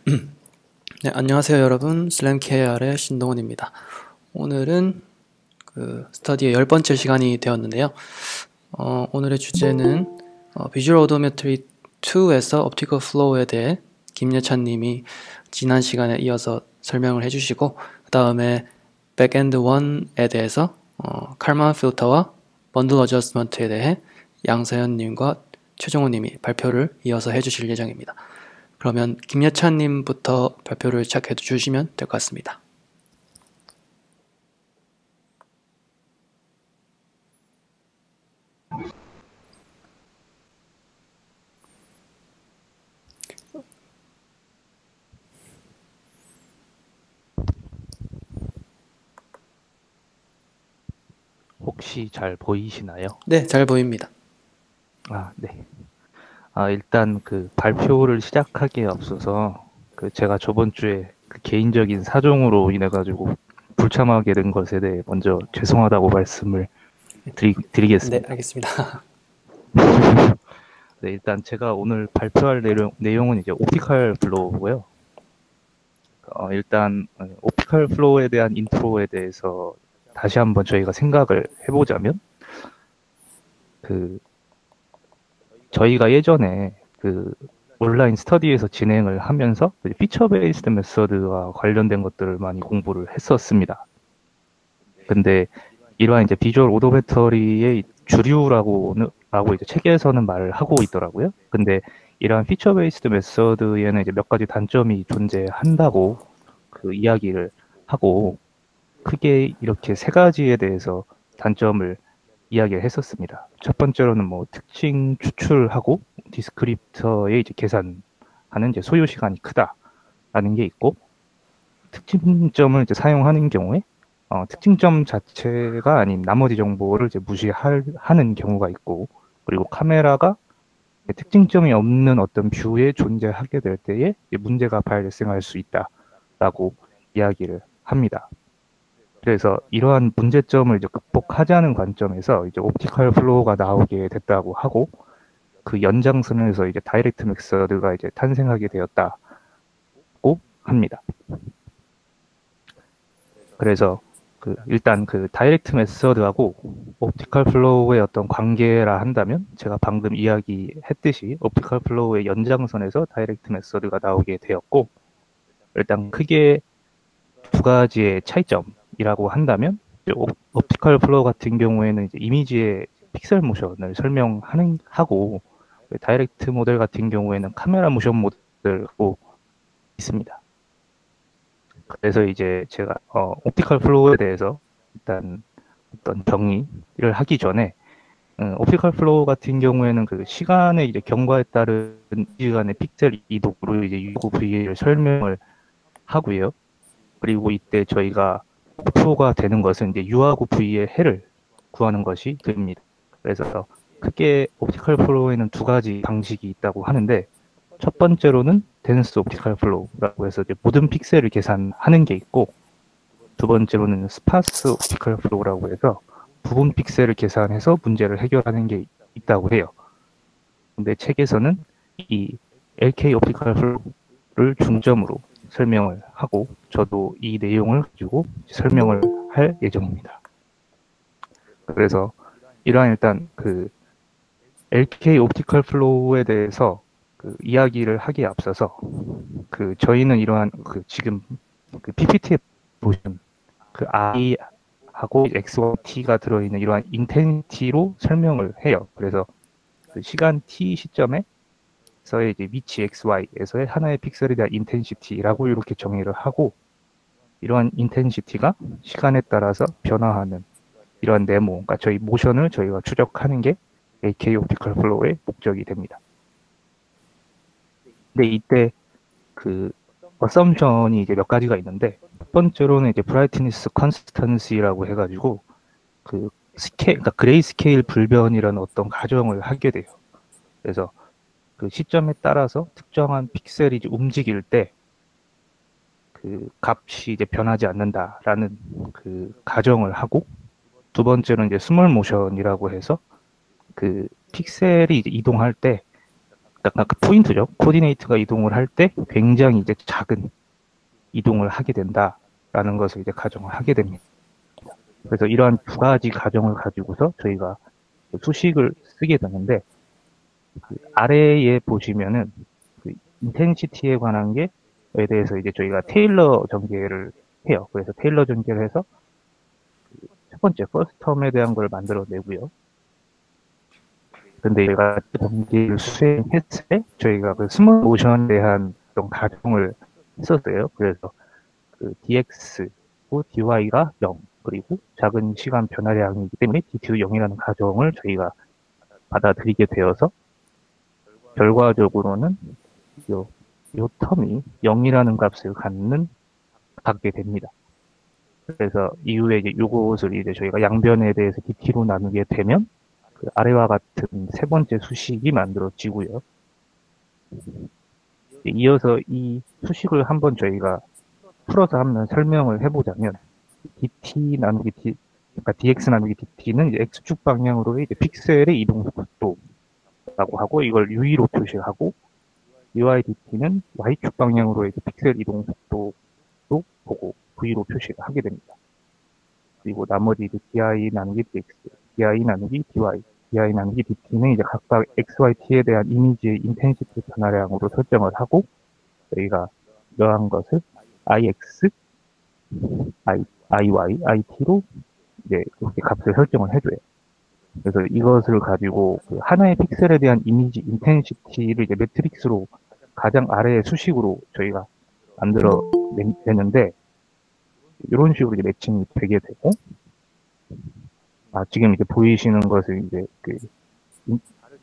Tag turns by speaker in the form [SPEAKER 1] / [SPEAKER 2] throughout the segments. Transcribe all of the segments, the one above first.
[SPEAKER 1] 네, 안녕하세요 여러분. 슬램KR의 신동훈입니다. 오늘은 스터디의 10번째 시간이 되었는데요. 오늘의 주제는 비주얼 오도메트리 2에서 옵티컬 플로우에 대해 김예찬 님이 지난 시간에 이어서 설명을 해주시고, 그 다음에 백엔드 1에 대해서 칼만 필터와 번들 어저스먼트에 대해 양서현 님과 최종호 님이 발표를 이어서 해주실 예정입니다. 그러면 김예찬님부터 발표를 시작해 주시면 될 것 같습니다.
[SPEAKER 2] 혹시 잘 보이시나요?
[SPEAKER 1] 네, 잘 보입니다.
[SPEAKER 2] 네. 일단 그 발표를 시작하기에 앞서서 제가 저번 주에 개인적인 사정으로 인해 가지고 불참하게 된 것에 대해 먼저 죄송하다고 말씀을
[SPEAKER 1] 네,
[SPEAKER 2] 드리겠습니다.
[SPEAKER 1] 알겠습니다.
[SPEAKER 2] 네, 일단 제가 오늘 발표할 내용은 이제 옵티컬 플로우고요. 일단 옵티컬 플로우에 대한 인트로에 대해서 다시 한번 저희가 생각을 해보자면, 저희가 예전에 온라인 스터디에서 진행을 하면서 피처 베이스드 메서드와 관련된 것들을 많이 공부를 했었습니다. 근데 이러한 이제 비주얼 오더 배터리의 주류라고 이제 책에서는 말을 하고 있더라고요. 근데 이러한 피처 베이스드 메서드에는 이제 몇 가지 단점이 존재한다고 이야기를 하고, 크게 이렇게 세 가지에 대해서 단점을 이야기를 했었습니다. 첫 번째로는 뭐 특징 추출하고 디스크립터의 이제 계산하는 이제 소요 시간이 크다라는 게 있고, 특징점을 이제 사용하는 경우에 특징점 자체가 아닌 나머지 정보를 이제 무시하는 경우가 있고, 그리고 카메라가 특징점이 없는 어떤 뷰에 존재하게 될 때에 문제가 발생할 수 있다라고 이야기를 합니다. 그래서 이러한 문제점을 이제 극복하자는 관점에서 이제 옵티컬 플로우가 나오게 됐다고 하고, 그 연장선에서 이제 다이렉트 메서드가 이제 탄생하게 되었다고 합니다. 그래서 일단 다이렉트 메서드하고 옵티컬 플로우의 어떤 관계라 한다면, 제가 방금 이야기했듯이 옵티컬 플로우의 연장선에서 다이렉트 메서드가 나오게 되었고, 일단 크게 두 가지의 차이점이라고 한다면, 옵티컬 플로우 같은 경우에는 이제 이미지의 픽셀 모션을 설명하고, 다이렉트 모델 같은 경우에는 카메라 모션 모델고 있습니다. 그래서 이제 제가 옵티컬 플로우에 대해서 일단 어떤 정의를 하기 전에, 옵티컬 플로우 같은 경우에는 시간의 이제 경과에 따른 시간의 픽셀 이동으로 이제 유구 V를 설명을 하고요. 그리고 이때 저희가 목표가 되는 것은 이제 유아구 V의 해를 구하는 것이 됩니다. 그래서 크게 옵티컬 플로우에는 두 가지 방식이 있다고 하는데, 첫 번째로는 덴스 옵티컬 플로우라고 해서 이제 모든 픽셀을 계산하는 게 있고, 두 번째로는 스파스 옵티컬 플로우라고 해서 부분 픽셀을 계산해서 문제를 해결하는 게 있다고 해요. 근데 책에서는 이 LK 옵티컬 플로우를 중점으로 설명을 하고, 저도 이 내용을 가지고 설명을 할 예정입니다. 그래서 이러한 일단 LK 옵티컬 플로우에 대해서 이야기를 하기에 앞서서, 저희는 이러한 지금 PPT에 보시면 I하고 X와 T가 들어있는 이러한 인텐시티로 설명을 해요. 그래서 시간 T 시점에서의 이제 위치 XY에서의 하나의 픽셀에 대한 인텐시티라고 이렇게 정의를 하고, 이러한 인텐시티가 시간에 따라서 변화하는 이러한 네모, 그러니까 저희 모션을 저희가 추적하는 게 AK 옵티컬 플로우의 목적이 됩니다. 근데 이때 어썸션이 이제 몇 가지가 있는데, 첫 번째로는 이제 브라이트니스 컨스턴시라고 해가지고 그러니까 그레이 스케일 불변이라는 어떤 가정을 하게 돼요. 그래서 시점에 따라서 특정한 픽셀이 이제 움직일 때 값이 이제 변하지 않는다라는 가정을 하고, 두 번째는 이제 스몰 모션이라고 해서 픽셀이 이제 이동할 때 약간 그 포인트죠. 코디네이터가 이동을 할 때 굉장히 이제 작은 이동을 하게 된다라는 것을 이제 가정을 하게 됩니다. 그래서 이러한 두 가지 가정을 가지고서 저희가 수식을 쓰게 되는데, 그 아래에 보시면은 그 인텐시티에 관한 게에 대해서 이제 저희가 테일러 전개를 해요. 그래서 테일러 전개를 해서 첫 번째 퍼스트 텀에 대한 걸 만들어내고요. 근데 얘가 전개를 수행했을 때 저희가 그 스몰 모션에 대한 어떤 가정을 했었어요. 그래서 그 dx고 dy가 0, 그리고 작은 시간 변화량이기 때문에 dt 0이라는 가정을 저희가 받아들이게 되어서 결과적으로는 요 텀이 0이라는 값을 갖게 됩니다. 그래서 이후에 이제 요것을 이제 저희가 양변에 대해서 dt로 나누게 되면 그 아래와 같은 세 번째 수식이 만들어지고요. 이어서 이 수식을 한번 저희가 풀어서 한번 설명을 해보자면, dt 나누기 d, 그러니까 dx 나누기 dt는 이제 x축 방향으로의 이제 픽셀의 이동 속도라고 하고, 이걸 u로 표시하고, ui dt는 y축 방향으로의 이제 픽셀 이동 속도도 보고 v로 표시를 하게 됩니다. 그리고 나머지 이제 di 나누기 dx, di 나누기 dy, di 나누기 dt는 이제 각각 x, y, t에 대한 이미지의 인텐시티 변화량으로 설정을 하고, 저희가 이러한 것을 ix, iy, it로 이제 그렇게 값을 설정을 해줘요. 그래서 이것을 가지고 그 하나의 픽셀에 대한 이미지 인텐시티를 이제 매트릭스로 가장 아래의 수식으로 저희가 만들어내는데, 이런 식으로 이제 매칭이 되게 되고, 지금 이제 보이시는 것을 이제 그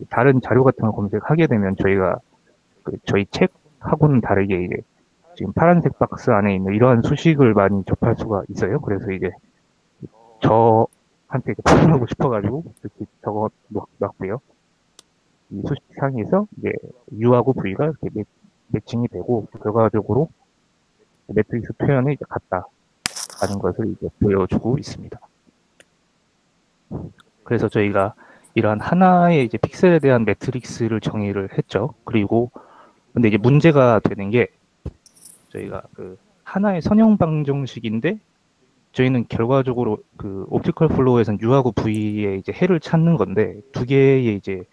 [SPEAKER 2] 다른 자료 같은 거 검색하게 되면 저희가 저희 책하고는 다르게 이제 지금 파란색 박스 안에 있는 이러한 수식을 많이 접할 수가 있어요. 그래서 이제 저한테 풀어하고 싶어가지고 이렇게 적어 놨고요. 이 수식상에서 이제 U하고 V가 이렇게 매칭이 되고, 결과적으로 매트릭스 표현에 이제 같다라는 것을 이제 보여주고 있습니다. 그래서 저희가 이러한 하나의 이제 픽셀에 대한 매트릭스를 정의를 했죠. 그리고 근데 이제 문제가 되는 게, 저희가 그 하나의 선형 방정식인데 저희는 결과적으로 그 옵티컬 플로우에서는 U하고 V의 이제 해를 찾는 건데, 두 개의 이제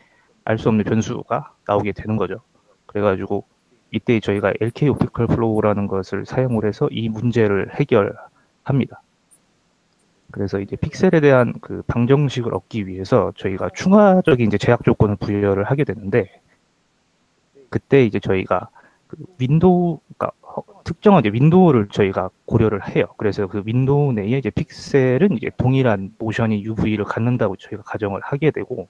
[SPEAKER 2] 알 수 없는 변수가 나오게 되는 거죠. 그래가지고 이때 저희가 LK 옵티컬 플로우라는 것을 사용을 해서 이 문제를 해결합니다. 그래서 이제 픽셀에 대한 그 방정식을 얻기 위해서 저희가 추가적인 이제 제약 조건을 부여를 하게 되는데, 그때 이제 저희가 그 윈도우가 특정한 이제 윈도우를 저희가 고려를 해요. 그래서 그 윈도우 내에 이제 픽셀은 이제 동일한 모션이 UV를 갖는다고 저희가 가정을 하게 되고,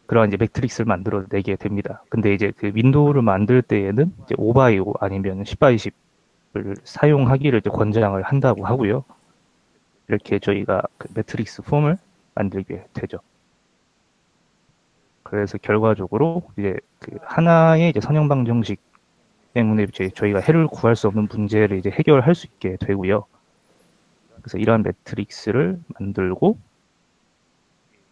[SPEAKER 2] 그런 이제 매트릭스를 만들어내게 됩니다. 근데 이제 그 윈도우를 만들 때에는 이제 5x5 아니면 10x10을 사용하기를 이제 권장을 한다고 하고요. 이렇게 저희가 그 매트릭스 폼을 만들게 되죠. 그래서 결과적으로 이제 그 하나의 이제 선형 방정식 때문에 저희가 해를 구할 수 없는 문제를 이제 해결할 수 있게 되고요. 그래서 이러한 매트릭스를 만들고,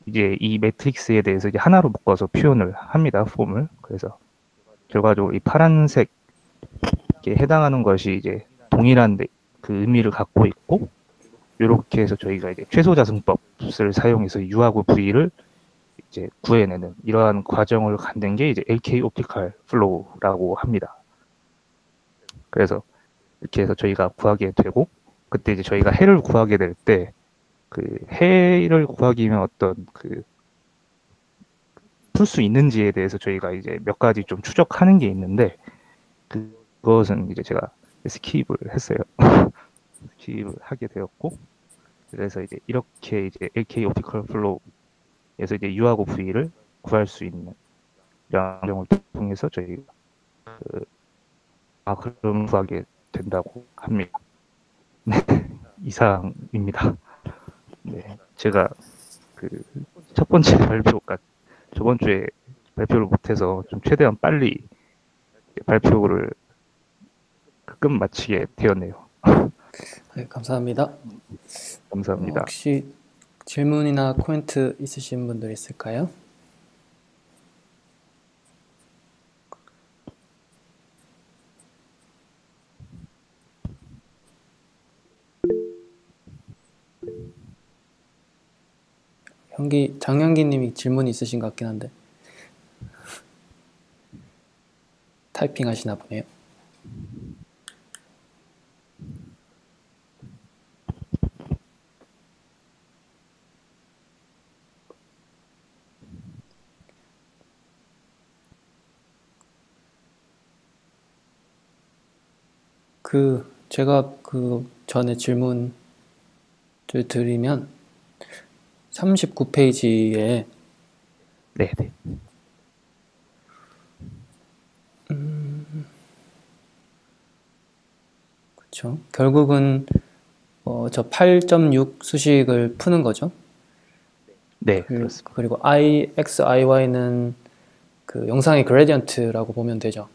[SPEAKER 2] 이제 이 매트릭스에 대해서 이제 하나로 묶어서 표현을 합니다, 폼을. 그래서 결과적으로 이 파란색에 해당하는 것이 이제 동일한 그 의미를 갖고 있고, 이렇게 해서 저희가 이제 최소자승법을 사용해서 U하고 V를 이제 구해내는 이러한 과정을 갖는 게 이제 LK 옵티컬 플로우라고 합니다. 그래서 이렇게 해서 저희가 구하게 되고, 그때 이제 저희가 해를 구하게 될 때, 그 해를 구하기 위한 어떤 그 풀 수 있는지에 대해서 저희가 이제 몇 가지 좀 추적하는 게 있는데, 그것은 이제 제가 스킵을 했어요. 스킵을 하게 되었고, 그래서 이제 이렇게 이제 LK 옵티컬 플로우에서 이제 U하고 V를 구할 수 있는 양정을 통해서 저희가 그럼 구하게 된다고 합니다. 네, 이상입니다. 네, 제가 그 첫 번째 발표가 저번 주에 발표를 못해서 좀 최대한 빨리 발표를 끝 마치게 되었네요.
[SPEAKER 1] 네, 감사합니다.
[SPEAKER 2] 감사합니다.
[SPEAKER 1] 혹시 질문이나 코멘트 있으신 분들 있을까요? 장현기님이 질문 있으신 것 같긴 한데 타이핑 하시나 보네요. 제가 전에 질문을 드리면 39페이지에
[SPEAKER 2] 네, 네.
[SPEAKER 1] 그렇죠. 결국은 저 8.6 수식을 푸는 거죠.
[SPEAKER 2] 네, 그렇습니다.
[SPEAKER 1] 그리고 X, IY는 그 영상의 그레디언트라고 보면 되죠.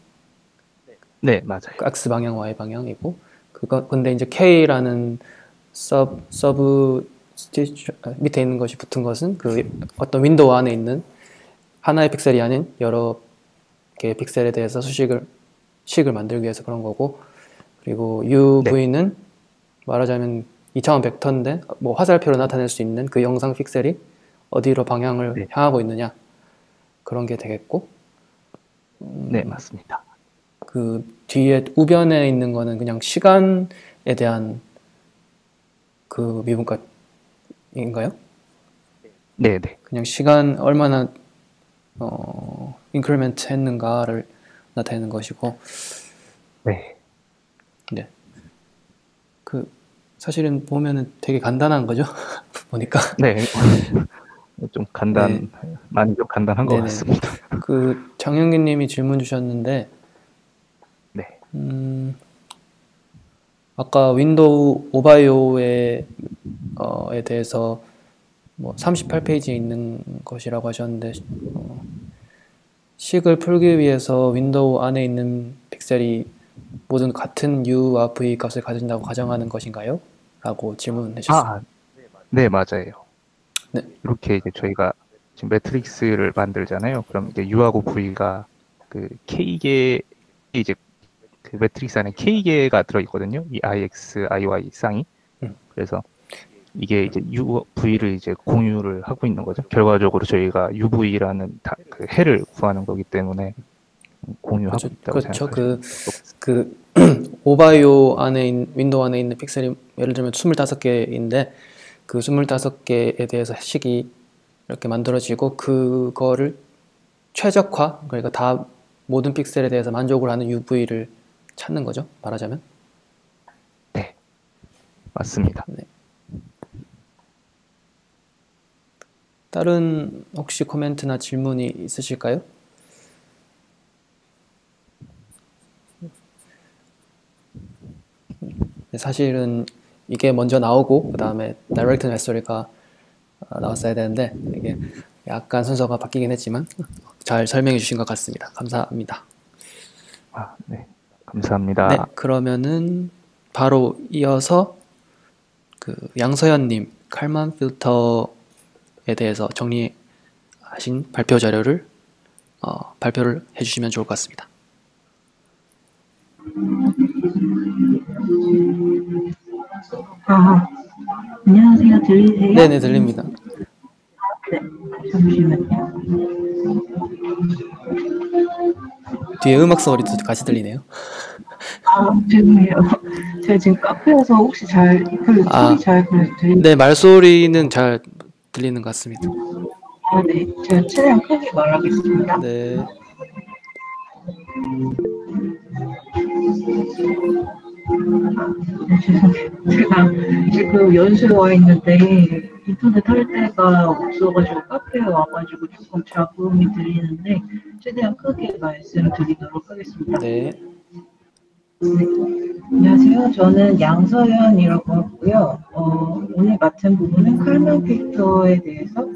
[SPEAKER 2] 네, 맞아요.
[SPEAKER 1] X 방향, Y 방향이고 근데 이제 K라는 서브 밑에 있는 것이 붙은 것은 그 어떤 윈도우 안에 있는 하나의 픽셀이 아닌 여러 개의 픽셀에 대해서 식을 만들기 위해서 그런 거고, 그리고 UV는 네. 말하자면 2차원 벡터인데 뭐 화살표로 나타낼 수 있는 그 영상 픽셀이 어디로 방향을 네. 향하고 있느냐 그런 게 되겠고,
[SPEAKER 2] 네, 맞습니다.
[SPEAKER 1] 그 뒤에 우변에 있는 거는 그냥 시간에 대한 그 미분값인가요?
[SPEAKER 2] 네, 네.
[SPEAKER 1] 그냥 시간 얼마나 인크리멘트 했는가를 나타내는 것이고,
[SPEAKER 2] 네.
[SPEAKER 1] 네. 사실은 보면은 되게 간단한 거죠. 보니까.
[SPEAKER 2] 네. 좀 많이 좀 간단한 것 같습니다.
[SPEAKER 1] 장영기님이 질문 주셨는데,
[SPEAKER 2] 네.
[SPEAKER 1] 아까 윈도우 오바이오에 대해서 뭐 38페이지에 있는 것이라고 하셨는데, 식을 풀기 위해서 윈도우 안에 있는 픽셀이 모든 같은 U와 V 값을 가진다고 가정하는 것인가요? 라고 질문을 해주셨습니다.
[SPEAKER 2] 네, 맞아요.
[SPEAKER 1] 네.
[SPEAKER 2] 이렇게 이제 저희가 지금 매트릭스를 만들잖아요. 그럼 이제 U하고 V가 그 K개, 이제 그 매트릭스 안에 K개가 들어있거든요. 이 IX, IY 쌍이. 그래서 이게 이제 U, V를 이제 공유를 하고 있는 거죠. 결과적으로 저희가 UV라는 그 해를 구하는 거기 때문에 공유하고
[SPEAKER 1] 그렇죠.
[SPEAKER 2] 있다고
[SPEAKER 1] 생각하시면 오바이오 안에 윈도우 안에 있는 픽셀이 예를 들면 25개인데 그 25개에 대해서 식이 이렇게 만들어지고 그거를 최적화, 그러니까 다 모든 픽셀에 대해서 만족을 하는 UV를 찾는 거죠. 말하자면.
[SPEAKER 2] 네, 맞습니다.
[SPEAKER 1] 네. 다른 혹시 코멘트나 질문이 있으실까요? 사실은 이게 먼저 나오고 그 다음에 다이렉트 메소드가 나왔어야 되는데 이게 약간 순서가 바뀌긴 했지만 잘 설명해 주신 것 같습니다. 감사합니다.
[SPEAKER 2] 네, 감사합니다.
[SPEAKER 1] 네, 그러면은 바로 이어서 그 양서연님 칼만 필터에 대해서 정리하신 발표 자료를 발표를 해주시면 좋을 것 같습니다.
[SPEAKER 3] 안녕하세요. 들리세요?
[SPEAKER 1] 네네, 들립니다.
[SPEAKER 3] 네, 잠시만요.
[SPEAKER 1] 뒤에 음악 소리도 같이 들리네요.
[SPEAKER 3] 죄송해요. 제가 지금 카페에서 혹시 소리 잘 들리세요?
[SPEAKER 1] 네, 말소리는 잘 들리는 것 같습니다.
[SPEAKER 3] 네. 제가 최대한 크게 말하겠습니다.
[SPEAKER 1] 네.
[SPEAKER 3] 죄송해요. 제가 지금 연수에 와 있는데 인터넷 할 데가 없어가지고 카페에 와가지고 조금 잡음이 들리는데 최대한 크게 말씀드리도록 하겠습니다.
[SPEAKER 1] 네.
[SPEAKER 3] 네. 안녕하세요. 저는 양서연이라고 하고요. 오늘 맡은 부분은 칼만 필터에 대해서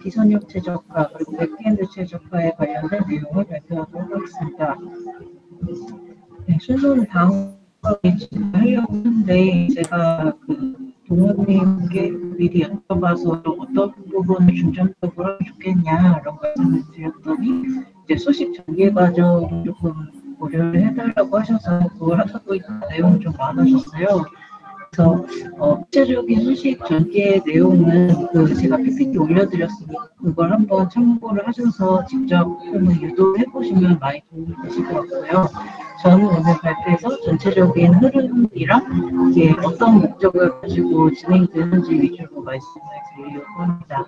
[SPEAKER 3] 비선역 최적화 그리고 백엔드 최적화에 관련된 내용을 발표하도록 하겠습니다. 네, 순서는 다음 하려고 하는데 제가 동호님께 미리 여쭤봐서 어떤 부분을 중점적으로 하면 좋겠냐 이런 말씀을 드렸더니 이제 소식 전개 과정을 조금 고려를 해달라고 하셔서 그걸 하고 있는 내용이 좀 많으셨어요. 그래서 구체적인 수식 전개 내용은 제가 PPT 올려드렸으니까 그걸 한번 참고를 하셔서 직접 한번 유도해 보시면 많이 도움이 되실 것 같고요. 저는 오늘 발표에서 전체적인 흐름이랑 이게 어떤 목적을 가지고 진행되는지 위주로 말씀을 드리려고 합니다.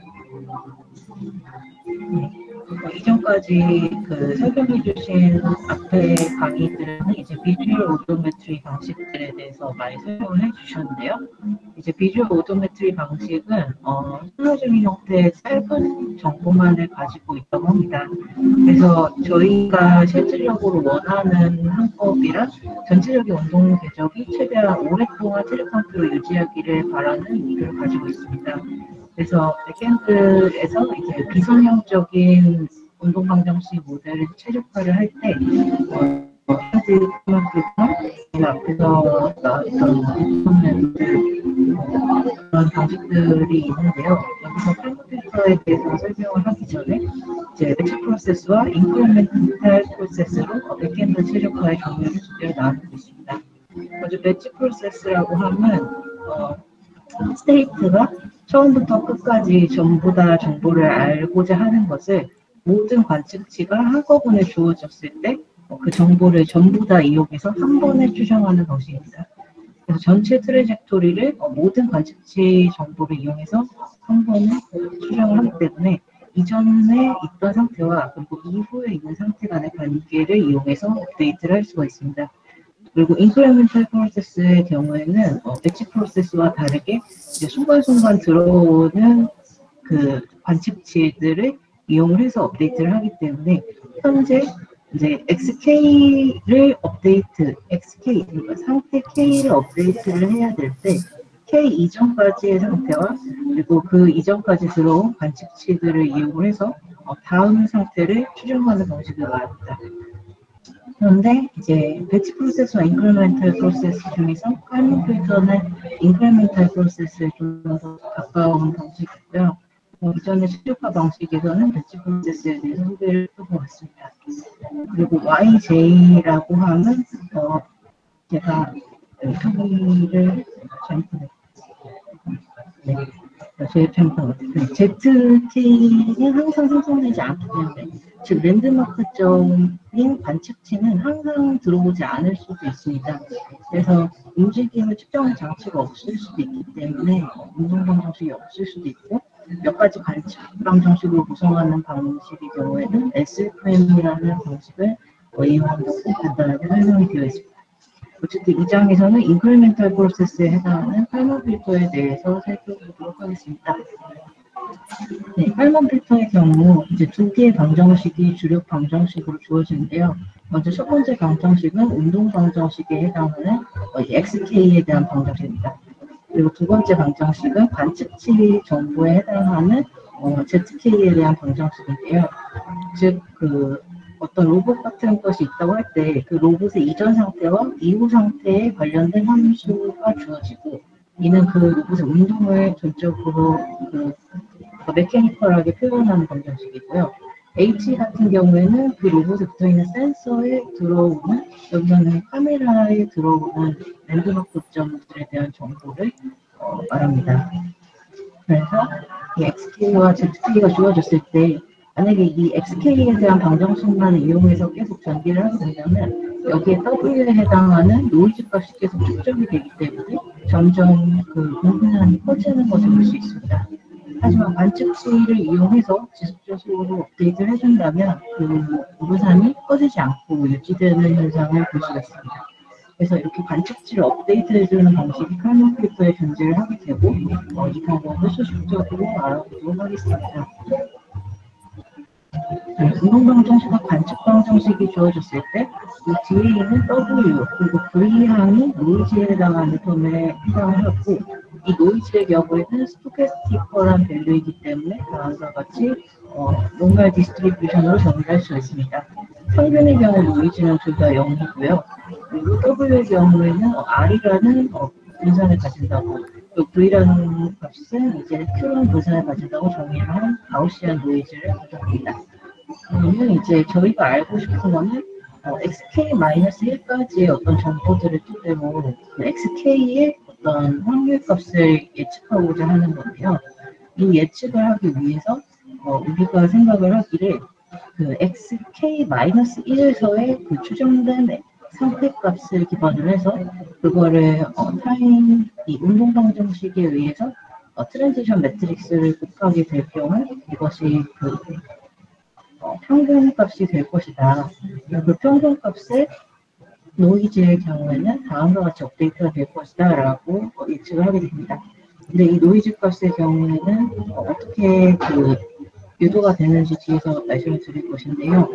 [SPEAKER 3] 네. 이전까지 설명해 주신 앞에 강의들은 이제 비주얼 오도메트리 방식들에 대해서 많이 설명을 해 주셨는데요. 이제 비주얼 오도메트리 방식은 순서적인 형태의 짧은 정보만을 가지고 있다고 합니다. 그래서 저희가 실질적으로 원하는 항법이란 전체적인 운동 궤적이 최대한 오랫동안 체력 상태로 유지하기를 바라는 의도를 가지고 있습니다. 그래서 백엔드에서 이제 비선형적인 운동 방정식 모델을 최적화를 할 때, 앞에서 나왔던 그런 방식들이 있는데요. 여기서 팔로필터에 대해서 설명을 하기 전에 이제 배치 프로세스와 인크리멘탈 프로세스로 백엔드 최적화의 종류를 두 개로 나누겠습니다. 먼저 배치 프로세스라고 하면 스테이트가 처음부터 끝까지 전부 다 정보를 알고자 하는 것을 모든 관측치가 한꺼번에 주어졌을 때 그 정보를 전부 다 이용해서 한 번에 추정하는 방식입니다. 그래서 전체 트래젝토리를 모든 관측치 정보를 이용해서 한 번에 추정을 하기 때문에 이전에 있던 상태와 그리고 이후에 있는 상태 간의 관계를 이용해서 업데이트를 할 수가 있습니다. 그리고 인크리멘탈 프로세스의 경우에는 배치 프로세스와 다르게 이제 순간순간 들어오는 관측치들을 이용을 해서 업데이트를 하기 때문에 현재 이제 XK를 XK, 그러니까 상태 K를 업데이트를 해야 될 때 K 이전까지의 상태와 그리고 그 이전까지 들어온 관측치들을 이용을 해서 다음 상태를 추정하는 방식을 말합니다. 그런데 이제 배치 프로세스와 인크리멘탈 프로세스 중에서 팔로필터는 인크리멘탈 프로세스에 좀 더 가까운 방식이고요. 이전의 최적화 방식에서는 배치 프로세스에 대해서 소개를 해보았습니다. 그리고 YJ라고 하면 제가 표기를 잘못했네요. 제 ZK는 항상 생성되지 않기 때문에 즉 랜드마크점인 관측치는 항상 들어오지 않을 수도 있습니다. 그래서 움직임을 측정할 장치가 없을 수도 있기 때문에 운동 방정식이 없을 수도 있고 몇 가지 관측 방정식으로 구성하는 방식의 경우에는 SQM이라는 방식을 이용한다고 간단하게 설명이 되어 있습니다. 어쨌든 이 장에서는 인크리멘탈 프로세스에 해당하는 칼먼 필터에 대해서 살펴보도록 하겠습니다. 네, 칼먼 필터의 경우 이제 두 개의 방정식이 주력 방정식으로 주어지는데요. 먼저 첫 번째 방정식은 운동 방정식에 해당하는 XK에 대한 방정식입니다. 그리고 두 번째 방정식은 관측치 정보에 해당하는 ZK에 대한 방정식인데요. 즉 어떤 로봇 같은 것이 있다고 할 때 그 로봇의 이전 상태와 이후 상태에 관련된 함수가 주어지고 이는 그 로봇의 운동을 전적으로 메커니컬하게 표현하는 방정식이고요. H 같은 경우에는 그 로봇에 붙어있는 센서에 들어오는 여기서는 카메라에 들어오는 랜드마크 점들에 대한 정보를 말합니다. 그래서 이 XK와 ZK가 주어졌을 때 만약에 이 XK에 대한 방정식만 이용해서 계속 전개를 하게 된다면 여기에 W에 해당하는 노이즈 값이 계속 축적이 되기 때문에 점점 공분산이 커지는 것을 볼 수 있습니다. 하지만 관측치를 이용해서 지속적으로 업데이트를 해준다면 공분산이 커지지 않고 유지되는 현상을 볼 수가 있습니다. 그래서 이렇게 관측치를 업데이트해주는 방식이 칼먼 필터에 존재를 하게 되고 이 방법을 수식적으로 알아보도록 하겠습니다. 운동 방정식과 관측 방정식이 주어졌을 때 이 뒤에 있는 W 그리고 V항이 노이즈에 해당하는 텀에 해당을 하고 이 노이즈의 경우에는 스토캐스티컬한 밸류이기 때문에 다음과 같이 노멀 디스트리뷰션으로 정의할 수 있습니다. 평균의 경우 노이즈는 둘 다 0이고요. 그리고 W의 경우에는 R이라는 분산을 가진다고 또 V라는 값은 이제 Q라는 분산을 가진다고 정의를 한 가우시안 노이즈를 가져갑니다. 그러면 이제 저희가 알고 싶은 거는 XK-1까지의 어떤 정보들을 토대로 XK의 어떤 확률값을 예측하고자 하는 건데요. 이 예측을 하기 위해서 우리가 생각을 하기를 그 xk-1에서의 그 추정된 상태값을 기반으로 해서 그거를 타임 이 운동방정식에 의해서 트랜지션 매트릭스를 곱하게 될 경우 이것이 그 평균값이 될 것이다. 그 평균값의 노이즈의 경우에는 다음과 같이 업데이트가 될 것이다 라고 예측을 하게 됩니다. 근데 이 노이즈 값의 경우에는 어떻게 그 유도가 되는지 뒤에서 말씀을 드릴 것인데요.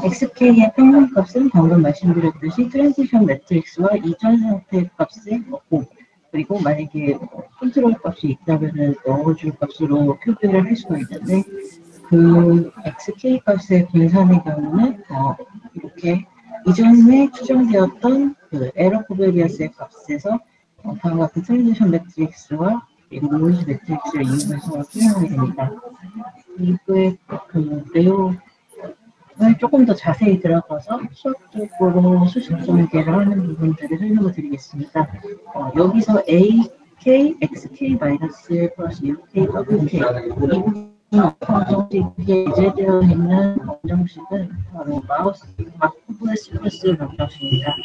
[SPEAKER 3] XK의 평균값은 방금 말씀드렸듯이 트랜지션 매트릭스와 이전 상태 값의 곱, 그리고 만약에 컨트롤 값이 있다면 넣어줄 값으로 표기를 할 수가 있는데 그 XK 값의 분산의 경우는 이렇게 이전에 추정되었던 그 에러 코베리어스의 값에서 다음과 같은 트랜지션 매트릭스와 그리고 노이즈 매트릭스를 이용해서 표현하게 됩니다. 이거의 그 내용을 조금 더 자세히 들어가서 수학적으로 수식 전개를 하는 부분들을 설명을 드리겠습니다. 여기서 AK, XK 마이너스 플러스 UK, WK 이 방정식에 예제되어 있는 방정식은 바로 마쿠브의 시퀀스 방정식입니다.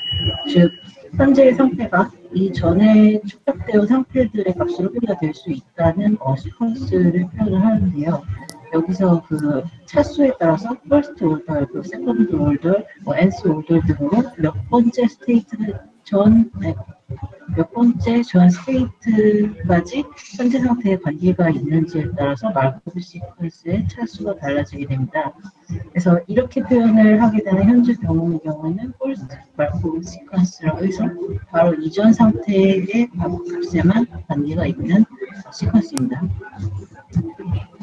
[SPEAKER 3] 즉 현재의 상태가 이전에 축적되어 상태들의 값으로 표기가 될 수 있다는 시퀀스를 표현을 하는데요. 여기서 그 차수에 따라서 first order, second order, nth order 등으로 몇 번째 전 스테이트까지 현재 상태의 관계가 있는지에 따라서 마르코브 시퀀스의 차수가 달라지게 됩니다. 그래서 이렇게 표현을 하게 되는 현재 경우에는 first 마르코브 시퀀스라고 해서 바로 이전 상태의 값에만 관계가 있는 시퀀스입니다.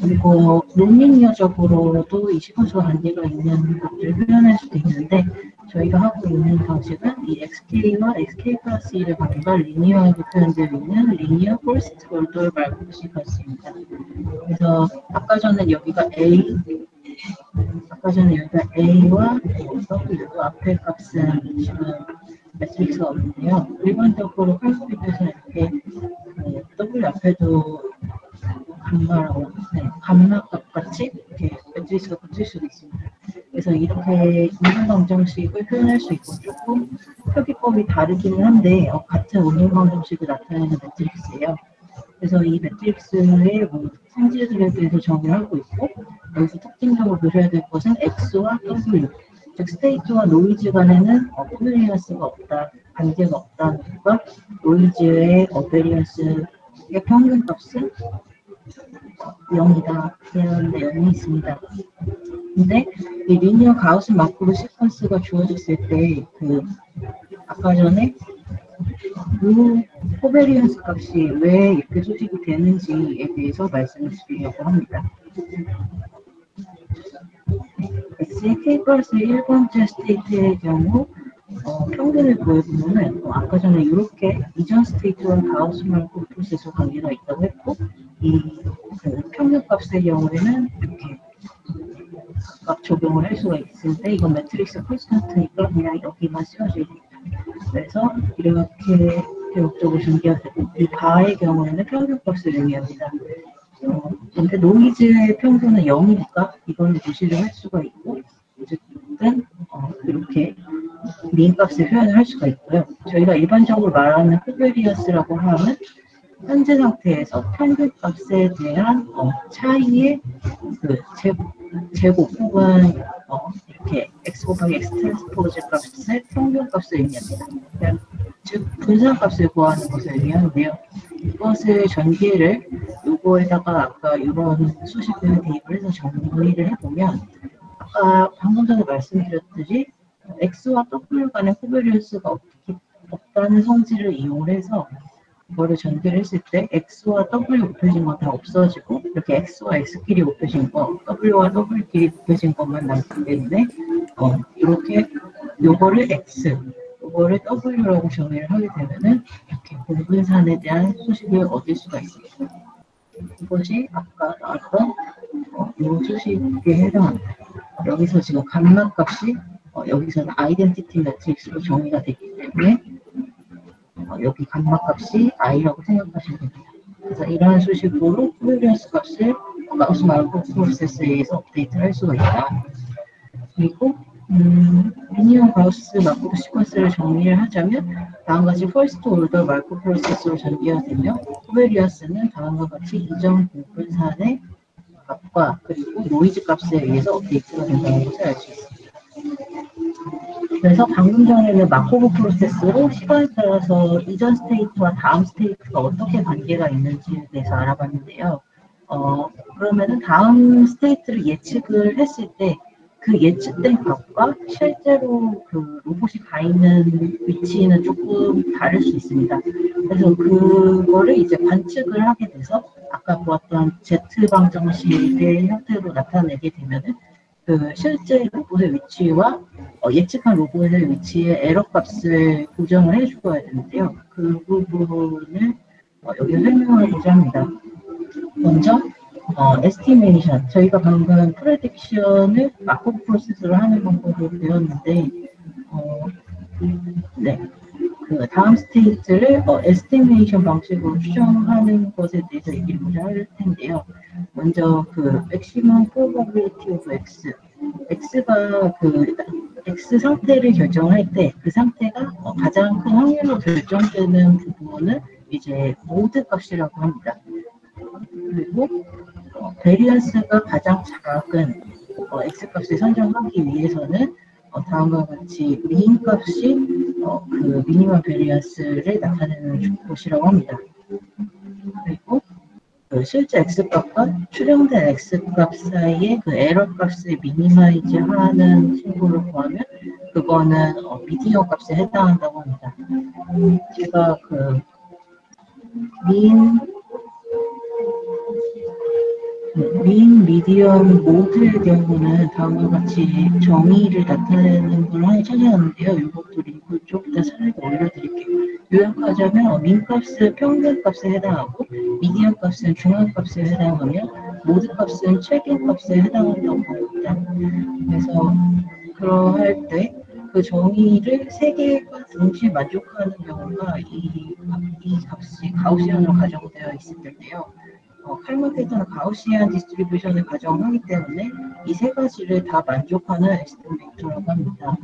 [SPEAKER 3] 그리고 논리니어적으로도 이 시퀀스와 관계가 있는 것들을 표현할 수도 있는데 저희가 하고 있는 방식은 이 xk와 xk 플러스 1의 관계가 리니어하게 표현되어 있는 리니어 퍼스트 order 마르코브 시퀀스입니다. 그래서 아까 전에 여기가 A와 W 앞에 값은 지금 매트릭스가 없는데요. 일반적으로 칼कु레이터에서 이렇게 W 앞에도 감마값 같이 이렇게 매트릭스가 붙을 수도 있습니다. 그래서 이렇게 운동방정식을 표현할 수 있고 조금 표기법이 다르기는 한데 같은 운동방정식을 나타내는 매트릭스예요. 그래서 이 매트릭스의 성질들에 대해서 정의를 하고 있고 여기서 특징적으로 보셔야 될 것은 X와 W, 즉 스테이트와 노이즈 간에는 코베리언스가 없다, 관계가 없다는 것과 노이즈의 베리언스의 평균값은 0이다 라는 내용이 있습니다. 근데 이 리니어 가우스 마쿠브 시퀀스가 주어졌을 때 아까 전에 그 코베리언스 값이 왜 이렇게 수식이 되는지에 대해서 말씀을 드리려고 합니다. XK 플러스 1번째 스테이트의 경우 평균을 보여보면 아까 전에 이렇게 이전 스테이트와 가우스 마르코브 프로세서 관계가 있다고 했고 평균 값의 경우에는 이렇게 각각 적용을 할 수가 있는데 이건 매트릭스 콘스턴트니까 그냥 여기만 씌워져 있습니다. 그래서 이렇게 대역적으로 전개가 되고 이 바의 경우에는 평균 값을 의미합니다. 근데 노이즈의 평균은 0이니까 이거는 무시를 할 수가 있고 어쨌든 이렇게 민 값을 표현을 할 수가 있고요. 저희가 일반적으로 말하는 코베리언스라고 하면 현재 상태에서 평균 값에 대한 차이의 그 제곱 혹은 이렇게 x 곱하기 x 트랜스포즈 값의 평균 값을 의미합니다. 즉 분산 값을 구하는 것을 의미하는데요. 이것을 전개를 요거에다가 아까 이런 수식을 대입을 해서 정리를 해보면 아까 방금 전에 말씀드렸듯이 x와 w 간의 코베리언스가 없다는 성질을 이용해서 이거를 전개를 했을 때 x와 w 곱해진 건 다 없어지고 이렇게 x와 x끼리 곱해진 거, w와 w끼리 곱해진 것만 남기 때문에 이렇게 요거를 x, 요거를 w라고 정의를 하게 되면은 이렇게 공분산에 대한 소식을 얻을 수가 있습니다. 이것이 아까 나왔던 이 소식에 해당합니다. 여기서 지금 감마 값이 여기서는 아이덴티티 매트릭스로 정의가 되기 때문에 여기 감마 값이 i라고 생각하시면 됩니다. 그래서 이러한 수식으로 코베리언스 값을 가우스 마르코프 프로세스에 의해서 업데이트를 할 수가 있다. 그리고 미니멈 가우스 마르코프 시퀀스를 정리를 하자면 다음과 같이 퍼스트 오더 마르코프 프로세스로 전개가 되며 코베리언스는 다음과 같이 이전 공분산의 값과 그리고 노이즈 값에 의해서 업데이트가 된다는 것을 알 수 있습니다. 그래서 방금 전에는 마코브 프로세스로 시간에 따라서 이전 스테이트와 다음 스테이트가 어떻게 관계가 있는지에 대해서 알아봤는데요. 그러면은 다음 스테이트를 예측을 했을 때 그 예측된 값과 실제로 그 로봇이 가 있는 위치는 조금 다를 수 있습니다. 그래서 그거를 이제 관측을 하게 돼서 아까 보았던 Z 방정식의 형태로 나타내게 되면은 그 실제 로봇의 위치와 예측한 로봇의 위치의 에러 값을 고정을 해주어야 되는데요. 그 부분을 여기 설명하고자 합니다. 먼저 에스티메이션, 저희가 방금 프레딕션을 마코브 프로세스로 하는 방법을 배웠는데 네, 그 다음 스테이트를 에스티메이션 방식으로 추정하는 것에 대해서 얘기를 먼저 할 텐데요. 먼저 그 maximum probability of x, x가 그 x 상태를 결정할 때 그 상태가 가장 큰 확률로 결정되는 부분을 이제 모드 값이라고 합니다. 그리고 베리언스가 가장 작은 x값을 선정하기 위해서는 다음과 같이 민 값이 그 미니멈 베리언스를 나타내는 것이라고 합니다. 그리고 그 실제 x값과 추정된 x값 사이에 그 에러 값을 미니마이즈 하는 친구를 구하면 그거는 미디어 값에 해당한다고 합니다. 제가 그 미디엄 모드의 경우는 다음과 같이 정의를 나타내는 걸 하나 찾아왔는데요. 이것도 링크 쪽에다 슬라이드 올려드릴게요. 요약하자면 민값은 평균값에 해당하고 미디엄 값은 중앙값에 해당하며 모드 값은 최근값에 해당한다고 합니다. 그래서 그러할 때 그 정의를 세 개가 동시에 만족하는 경우가 이 값이 가우시안으로 가정되어 있을 텐데요. 칼마케이터는 가우시안 디스트리뷰션을 가정하기 때문에 이 세 가지를 다 만족하는 에스티메이터라고 합니다.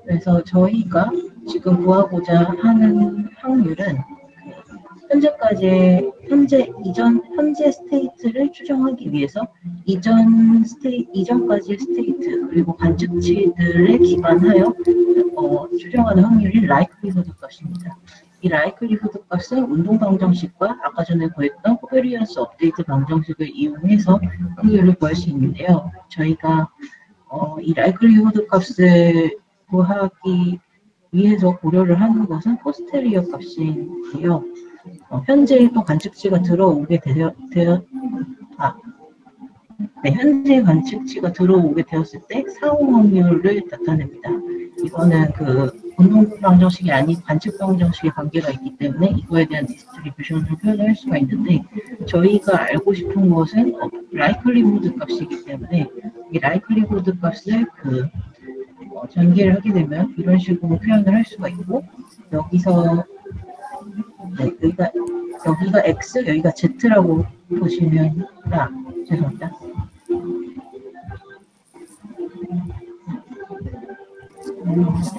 [SPEAKER 3] 그래서 저희가 지금 구하고자 하는 확률은 현재 스테이트를 추정하기 위해서 이전까지의 스테이트 그리고 관측치들에 기반하여 추정하는 확률이 라이클리후드 값입니다. 이 라이클리후드 값은 운동 방정식과 아까 전에 구했던 코베리언스 업데이트 방정식을 이용해서 확률을 구할 수 있는데요. 저희가 이 라이클리후드 값을 구하기 위해서 고려를 하는 것은 포스테리어 값인데요. 현재 또 관측치가 들어오게 현재 관측치가 들어오게 되었을 때 사후 확률을 나타냅니다. 이거는 그 운동 방정식이 아닌 관측 방정식의 관계가 있기 때문에 이거에 대한 디스트리뷰션을 표현할 수가 있는데 저희가 알고 싶은 것은 라이클리후드 값이기 때문에 이 라이클리후드 값을 전개를 하게 되면 이런 식으로 표현을 할 수가 있고 여기서 여기가 x, 여기가 z라고 보시면 죄송합니다.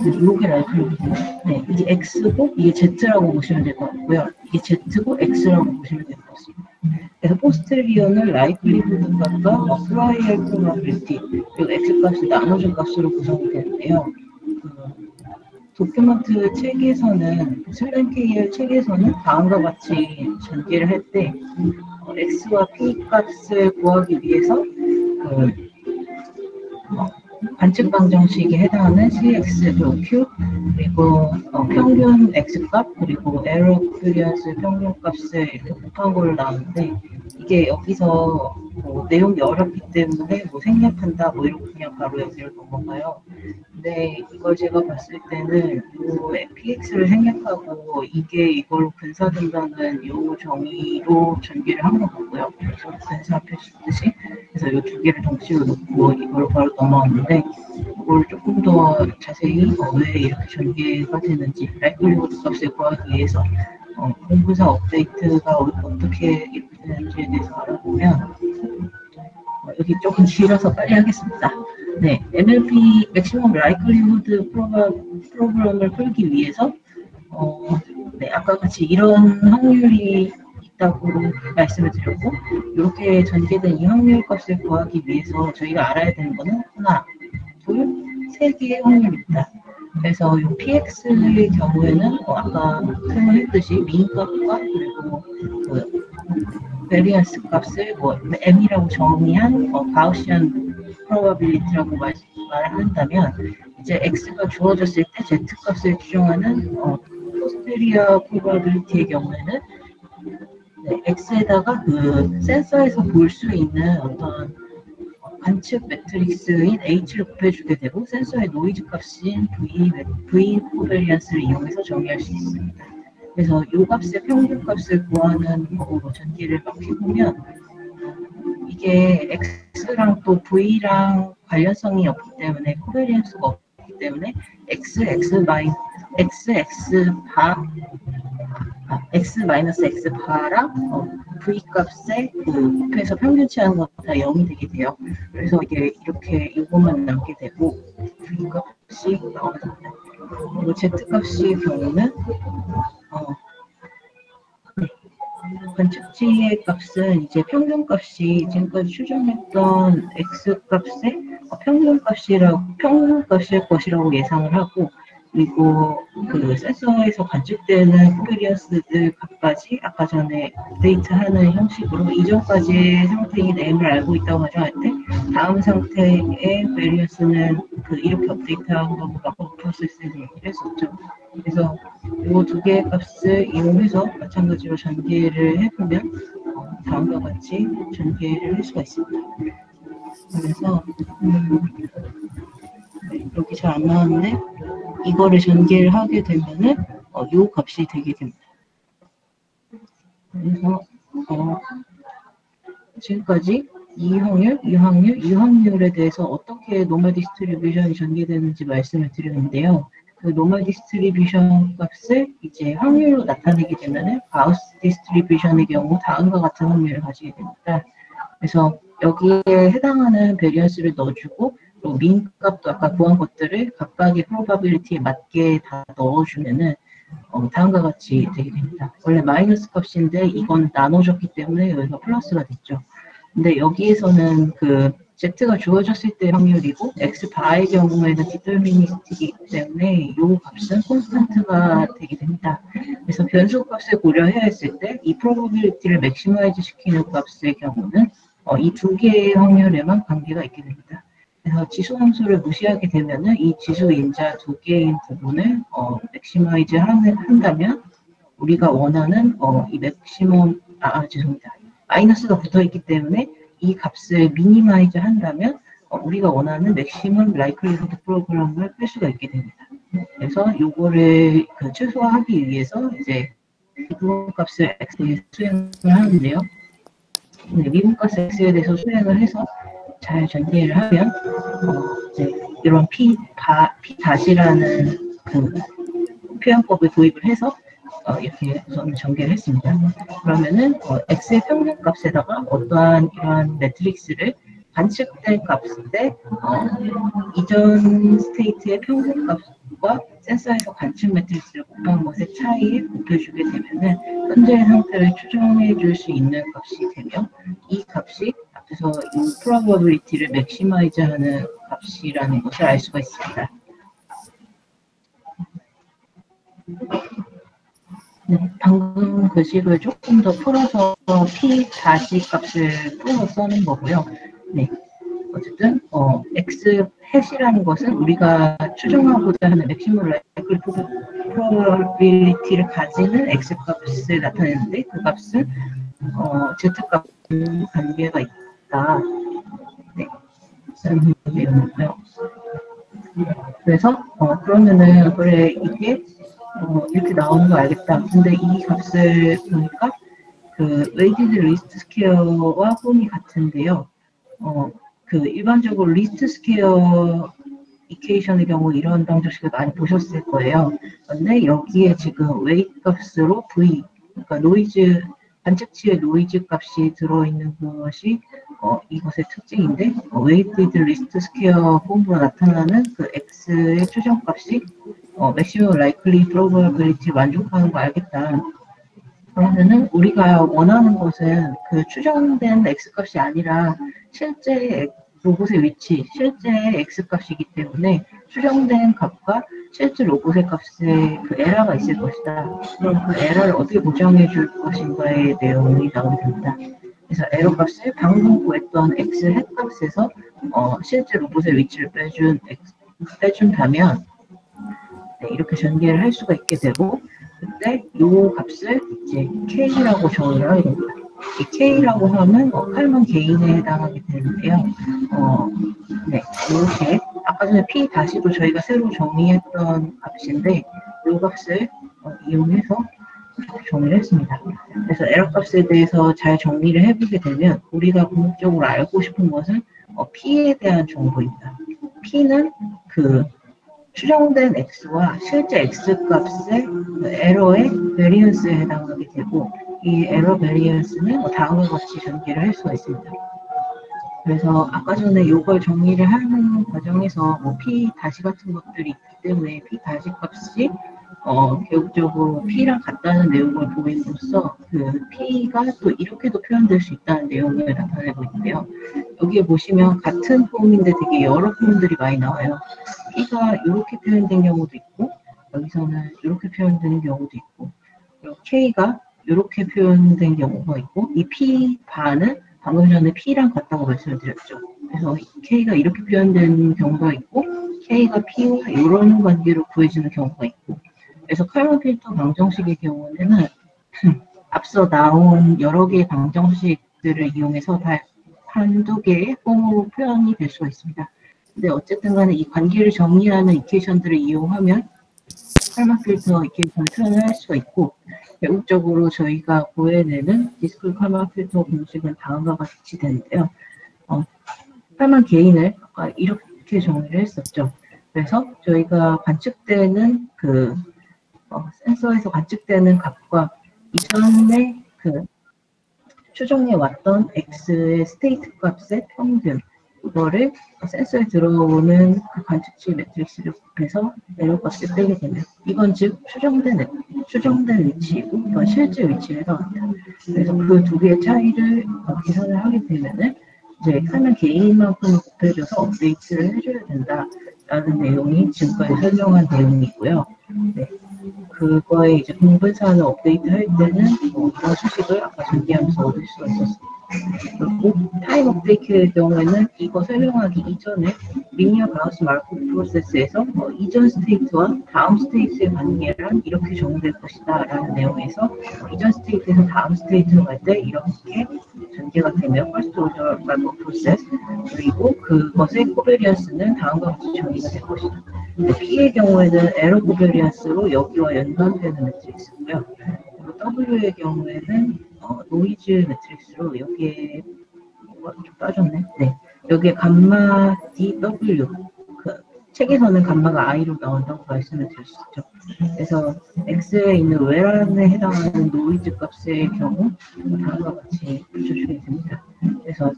[SPEAKER 3] 이게 라이클리후드. 네, 이게 x고 이게 z라고 보시면 될 것 같고요. 이게 z고 x라고 보시면 될 것 같습니다. 그래서 포스테리어는 라이클리후드 값과 프라이얼 프로바빌리티 그리고 x 값을 나눠준 값으로 구성이 되는데요. 도큐먼트 책에서는 슬램KL 책에서는 다음과 같이 전개를 할 때 x와 p 값을 구하기 위해서 관측 방정식에 해당하는 cx, q 그리고 평균 x값 그리고 에러 코베리언스 평균값을 이렇게 곱한 걸로 나오는데 이게 여기서 내용이 어렵기 때문에 뭐 생략한다 뭐 이렇게 그냥 바로 여기를 넘어가요. 근데 이걸 제가 봤을 때는 요 PX를 생략하고 이게 이걸로 근사된다는 요 정의로 전개를 한 것 같고요. 그래서 근사 표시듯이 그래서 이 두 개를 동시로 놓고 이걸 바로 넘어왔는데 이걸 조금 더 자세히 왜 이렇게 전개가 되는지 라이클리후드 값을 구하기 위해서 공부사 업데이트가 어떻게 이렇게 되는지에 대해서 알아보면 여기 조금 길어서 빨리 하겠습니다. 네, MLP 맥시멈 라이클리후드 프로그램을 풀기 위해서 네, 아까 같이 이런 확률이 있다고 말씀을 드렸고 이렇게 전개된 이 확률 값을 구하기 위해서 저희가 알아야 되는 거는 하나, 둘, 세 개의 확률입니다. 그래서 이 PX의 경우에는 아까 설명했듯이 민 값과 그리고 그 베리언스 값을 M이라고 정의한 가우시안 프로바빌리티라고 말을 한다면 이제 X가 주어졌을 때 Z 값을 추정하는 포스테리어 프로바빌리티의 경우에는 네, X에다가 그 센서에서 볼 수 있는 어떤 관측 매트릭스인 H를 곱해주게 되고 센서의 노이즈 값인 V 코베리언스를 이용해서 정의할 수 있습니다. 그래서 이 값의 평균 값을 구하는 전기를 막 해보면 이게 X랑 또 V랑 관련성이 없기 때문에 코베리언스가 없기 때문에 X 마이너스 X 바랑 V 값에 곱해서 평균치 하는 것 다 0이 되게 돼요. 그래서 이게 이렇게 이것만 남게 되고 V 값이 나옵니다. 그리고 Z 값의 경우는 관측치의 값은 이제 평균 값이 지금까지 추정했던 X 값의 평균 값일 것이라고 예상을 하고 그리고 그 센서에서 관측되는 코베리언스들 각가지 아까 전에 업데이트하는 형식으로 이전까지의 상태인 M을 알고 있다고 가정할 때 다음 상태의 베리언스는 이렇게 업데이트한 거고 바꿔 프로세스에서 얘기를 했었죠. 그래서 이 두 개의 값을 이용해서 마찬가지로 전개를 해보면 다음과 같이 전개를 할 수가 있습니다. 그래서 여기 잘 안 나왔는데 이거를 전개를 하게 되면은 요 값이 되게 됩니다. 그래서 지금까지 이 확률에 대해서 어떻게 노멀 디스트리뷰션이 전개되는지 말씀을 드렸는데요. 그 노멀 디스트리뷰션 값을 이제 확률로 나타내게 되면은 가우스 디스트리뷰션의 경우 다음과 같은 확률을 가지게 됩니다. 그래서 여기에 해당하는 베리언스를 넣어주고 또 민 값도 아까 구한 것들을 각각의 프로바빌리티에 맞게 다 넣어주면은 다음과 같이 되게 됩니다. 원래 마이너스 값인데 이건 나눠줬기 때문에 여기가 플러스가 됐죠. 근데 여기에서는 그 Z가 주어졌을 때 확률이고 X 바의 경우에는 디터미니스틱이기 때문에 이 값은 콘스탄트가 되게 됩니다. 그래서 변수 값을 고려해야 했을 때 이 프로바빌리티를 맥시마이즈 시키는 값의 경우는 이 두 개의 확률에만 관계가 있게 됩니다. 그래서 지수 함수를 무시하게 되면은 이 지수 인자 두 개인 부분을 맥시마이즈 한다면 우리가 원하는 이 맥시멈 죄송합니다. 마이너스가 붙어 있기 때문에 이 값을 미니마이즈 한다면 우리가 원하는 맥시멈 라이클리후드 프로그램을 뺄 수가 있게 됩니다. 그래서 요거를 최소화하기 위해서 이제 미분값을 x에 수행을 하는데요. 미분값 x에 대해서 수행을 해서 잘 전개를 하면 이제 이런 p 다시라는 그 표현법을 도입을 해서 이렇게 우선 전개를 했습니다. 그러면은 x의 평균값에다가 어떠한 이러한 매트릭스를 관측된 값에 이전 스테이트의 평균값과 센서에서 관측 매트릭스를 곱한 것의 차이에 곱해주게 되면은 현재의 상태를 추정해 줄 수 있는 값이 되며 이 값이 앞에서 이 프로버빌리티를 맥시마이즈하는 값이라는 것을 알 수가 있습니다. 네, 방금 그 식을 조금 더 풀어서 p 다시 값을 풀어 써는 거고요. 네, 어쨌든 x 햇이라는 것은 우리가 추정하고자 하는 맥시멈 라이클리후드 프로바빌리티를 가지는 x 값을 나타내는데 그 값은 z 값과 관계가 하겠다. 네, 라는 내용이고요. 그래서 그러면은 그래 이게 이렇게 나오는 거 알겠다. 근데 이 값을 보니까 그 weighted least square와 폼이 같은데요. 그 일반적으로 least square 이퀘이션의 경우 이런 방정식을 많이 보셨을 거예요. 근데 여기에 지금 weight 값으로 v, 그러니까 노이즈 관측치의 노이즈 값이 들어있는 것이 이것의 특징인데 weighted least square 폼으로 나타나는 그 x의 추정값이 maximum likely probability 만족하는 거 알겠다. 그러면은 우리가 원하는 것은 그 추정된 x값이 아니라 실제 로봇의 위치, 실제 x값이기 때문에 추정된 값과 실제 로봇의 값에 그 에러가 있을 것이다. 그럼 그 에러를 어떻게 보정해 줄 것인가의 내용이 나오게 됩니다. 그래서 에러 값을 방금 구했던 x 햇 값에서 실제 로봇의 위치를 빼준다면 네, 이렇게 전개를 할 수가 있게 되고 그때 이 값을 이제 k라고 정의를 하게 됩니다. 이 k라고 하면 칼만 개인에 해당하게 되는데요. 네, 이렇게 아까 전에 p 다시도 저희가 새로 정의했던 값인데 이 값을 이용해서 정의를 했습니다. 그래서 에러 값에 대해서 잘 정리를 해보게 되면 우리가 궁극적으로 알고 싶은 것은 p에 대한 정보입니다. p는 그 추정된 x와 실제 x 값의 에러의 베리언스에 해당하게 되고 이 에러 베리언스는 다음과 같이 전개를 할 수가 있습니다. 그래서 아까 전에 이걸 정리를 하는 과정에서 p 다시 같은 것들이 있기 때문에 p 다시 값이 결국적으로 p랑 같다는 내용을 보임으로써 그 p가 또 이렇게도 표현될 수 있다는 내용을 나타내고 있는데요. 여기에 보시면 같은 폼인데 되게 여러 폼들이 많이 나와요. p가 이렇게 표현된 경우도 있고 여기서는 이렇게 표현되는 경우도 있고 그리고 k가 이렇게 표현된 경우가 있고 이 p 바는 방금 전에 p랑 같다고 말씀을 드렸죠. 그래서 k가 이렇게 표현된 경우가 있고 k가 p와 이런 관계로 구해지는 경우가 있고 그래서 칼만 필터 방정식의 경우에는 앞서 나온 여러 개의 방정식들을 이용해서 다 한두 개의 폼으로 표현이 될 수가 있습니다. 근데 어쨌든 간에 이 관계를 정리하는 이퀘이션들을 이용하면 칼만 필터 이퀘이션을 표현을 할 수가 있고 결국적으로 저희가 구해내는 디스크릿 칼만 필터 공식은 다음과 같이 되는데요. 칼만 개인을 아까 이렇게 정리를 했었죠. 그래서 저희가 관측되는 그 센서에서 관측되는 값과 이전에 그 추정해 왔던 x의 스테이트 값의 평균 그거를 센서에 들어오는 그 관측치 매트릭스를 해서 에러 값을 빼게 되면 이건 즉 추정된 위치이고 이건 실제 위치에 해당합니다. 그래서 그 두 개의 차이를 계산을 하게 되면은 이제 칼만 개인만큼 곱해줘서 업데이트를 해줘야 된다라는 내용이 지금까지 설명한 내용이고요. 네. 그거에 이제 공분사를 업데이트 할 때는 이런 수식을 아까 전개하면서 얻을 수가 있었습니다. 그리고 타임 업데이트의 경우에는 이거 설명하기 이전에 리니어 가우스 마르코프 프로세스에서 이전 스테이트와 다음 스테이트의 관계란 이렇게 정의될 것이다 라는 내용에서 이전 스테이트에서 다음 스테이트로 갈 때 이렇게 전개가 되며 퍼스트 오더 마르코프 프로세스 그리고 그것의 코베리언스는 다음과 같이 정의가 될 것이다. P의 경우에는 에러 코베리언스로 여기와 연관되는 매트릭스고요. 그리고 W의 경우에는 노이즈 매트릭스로 여기에 좀 빠졌네. 네, 여기에 감마 DW 그 책에서는 감마가 I로 나온다고 말씀을 드렸었죠. 그래서 X에 있는 외란에 해당하는 노이즈 값의 경우 다음과 같이 붙여주게 됩니다. 그래서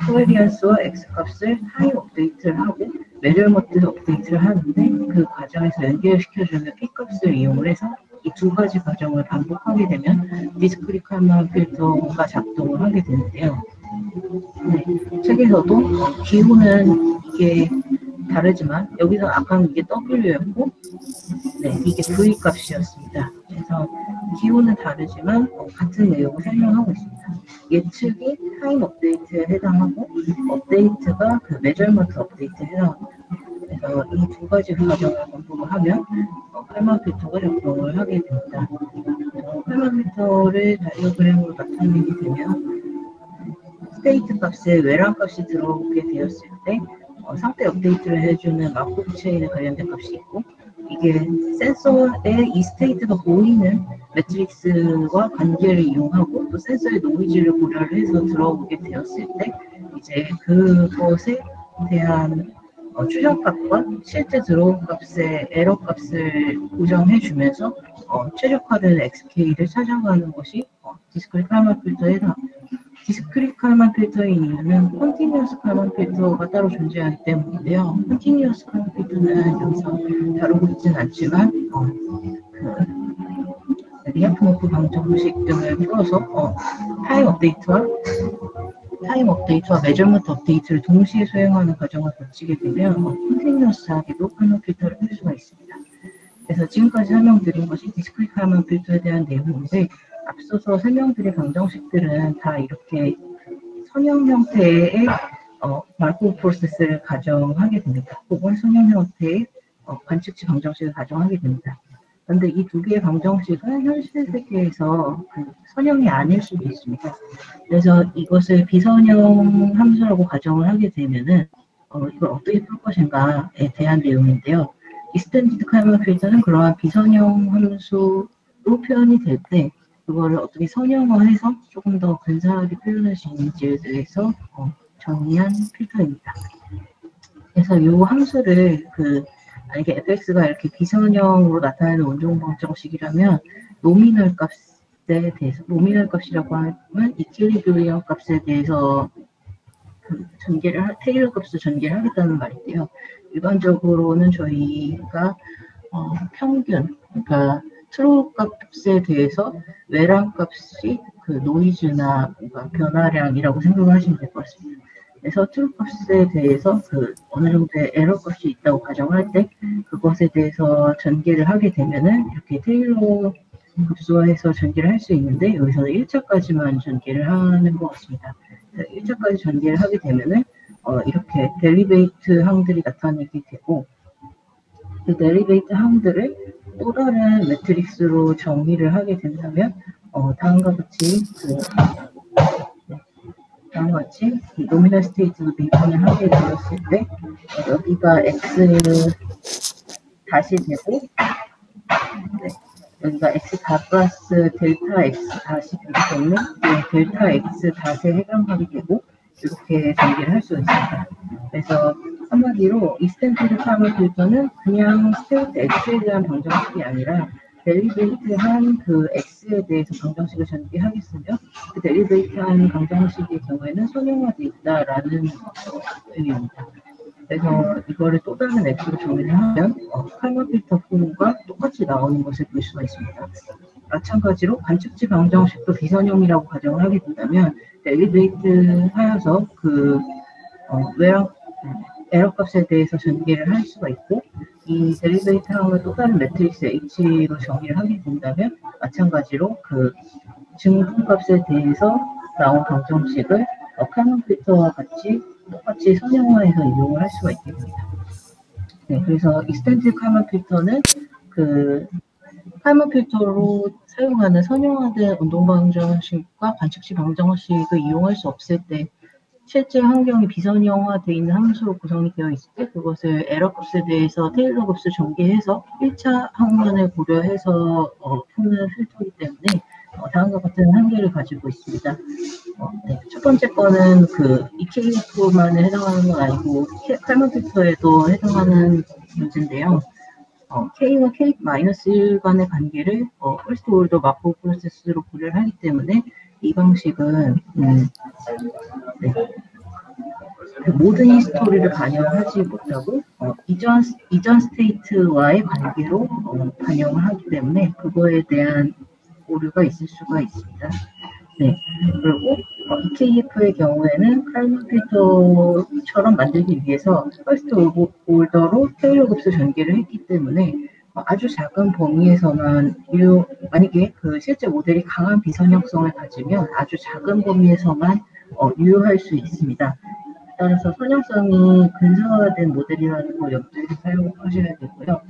[SPEAKER 3] 코베리언스와 X 값을 타임 업데이트를 하고 메저먼트 업데이트를 하는데 그 과정에서 연결시켜주는 P 값을 이용을 해서 이 두 가지 과정을 반복하게 되면 디스크릿 칼만 필터가 작동을 하게 되는데요. 네, 책에서도 기호는 이게 다르지만 여기서 아까는 이게 W였고 네, 이게 V 값이었습니다. 그래서 기호는 다르지만 같은 내용을 설명하고 있습니다. 예측이 타임 업데이트에 해당하고 업데이트가 그 메저먼트 업데이트에 해당합니다. 그래서 이 두 가지 과정을 반복을 하면 칼만 필터가 작동을 하게 됩니다. 칼만 필터를 다이어그램으로 나타내게 되면 스테이트 값에 외랑 값이 들어오게 되었을 때 상태 업데이트를 해주는 마크업 체인에 관련된 값이 있고, 이게 센서의 이 스테이트가 보이는 매트릭스와 관계를 이용하고 또 센서의 노이즈를 고려를 해서 들어오게 되었을 때 이제 그것에 대한 추정값과 실제 들어온 값의 에러 값을 고정해주면서 최적화된 XK를 찾아가는 것이 디스크릿 칼만 필터에 해당합니다. 디스크릿 칼만 필터의 이유는 컨티뉴어스 칼만 필터가 따로 존재하기 때문인데요. 컨티뉴어스 칼만 필터는 여기서 다루고 있지는 않지만 리아프노프 방정식 등을 풀어서 타임 업데이트와 메저먼트 업데이트를 동시에 수행하는 과정을 거치게 되면 컨티뉴어스하게도 칼만 필터를 풀 수가 있습니다. 그래서 지금까지 설명드린 것이 디스크릿 칼만 필터에 대한 내용인데, 앞서서 설명드린 방정식들은 다 이렇게 선형 형태의 마르코브 프로세스를 가정하게 됩니다. 혹은 선형 형태의 관측치 방정식을 가정하게 됩니다. 그런데 이 두 개의 방정식은 현실 세계에서 선형이 아닐 수도 있습니다. 그래서 이것을 비선형 함수라고 가정을 하게 되면은 이걸 어떻게 풀 것인가에 대한 내용인데요. 디스텐디드 칼만 필터는 그러한 비선형 함수로 표현이 될 때 그거를 어떻게 선형화해서 조금 더 근사하게 표현할 수 있는지에 대해서 정의한 필터입니다. 그래서 이 함수를 만약에 fx가 이렇게 비선형으로 나타내는 원종 방정식이라면 노미널 값에 대해서, 노미널 값이라고 하면 이퀄리브리엄 값에 대해서 테일러 값을 전개를 하겠다는 말인데요. 일반적으로는 저희가 평균, 그러니까 트루 값에 대해서 외랑 값이 노이즈나 변화량이라고 생각을 하시면 될 것 같습니다. 그래서 트루 값에 대해서 어느 정도의 에러 값이 있다고 가정할 때 그것에 대해서 전개를 하게 되면은 이렇게 테일러 급수화해서 전개를 할 수 있는데, 여기서는 1차까지만 전개를 하는 것 같습니다. 1차까지 전개를 하게 되면은 이렇게 데리베이트 항들이 나타나게 되고, 그 데리베이트 항들을 또 다른 매트릭스로 정의를 하게 된다면 다음과 같이 노미널 스테이트로 미분을 하게 되었을 때 여기가 x 다시 되고, 여기가 x 다 플러스 델타 x 다시 되기 때문에 델타 x 다시에 해당하게 되고, 이렇게 전개를 할 수가 있습니다. 그래서 한마디로 이스텐티드 칼만 필터는 그냥 스테이트 x에 대한 방정식이 아니라 데리베이트한 x에 대해서 방정식을 전개하겠으며, 그 데리베이트한 방정식의 경우에는 선형화되어 있다라는 의미입니다. 그래서 이거를 또 다른 x로 정의를 하면 칼만 필터 폼과 똑같이 나오는 것을 볼 수가 있습니다. 마찬가지로 관측치 방정식도 비선형이라고 가정을 하게 된다면 데리베이트 하여서 에러 값에 대해서 전개를 할 수가 있고, 이 데리베이트 항을 또 다른 매트릭스 H로 정의를 하게 된다면 마찬가지로 증분 값에 대해서 나온 방정식을 칼만 필터와 같이 똑같이 선형화해서 이용을 할 수가 있게 됩니다. 네, 그래서 익스텐티브 칼만 필터는 칼만 필터로 사용하는 선형화된 운동 방정식과 관측치 방정식을 이용할 수 없을 때, 실제 환경이 비선형화되어 있는 함수로 구성이 되어 있을 때 그것을 에러 값에 대해서 테일러 값을 전개해서 1차 항만을 고려해서 푸는 필터이기 때문에 다음과 같은 한계를 가지고 있습니다. 네, 첫 번째 거는 EKF만에 해당하는 건 아니고 칼만 필터에도 해당하는 문제인데요. K와 K-1 간의 관계를 퍼스트 오더 마크오브 프로세스로 고려를 하기 때문에 이 방식은 모든 히스토리를 반영하지 못하고 이전 스테이트와의 관계로 반영을 하기 때문에 그거에 대한 오류가 있을 수가 있습니다. 네, 그리고 EKF의 경우에는 칼만 필터처럼 만들기 위해서 퍼스트 오더로 테일러 급수 전개를 했기 때문에 아주 작은 범위에서만 만약에 실제 모델이 강한 비선형성을 가지면 아주 작은 범위에서만 유효할 수 있습니다. 따라서 선형성이 근사화된 모델이라는 걸 염두에 사용하셔야 되고요.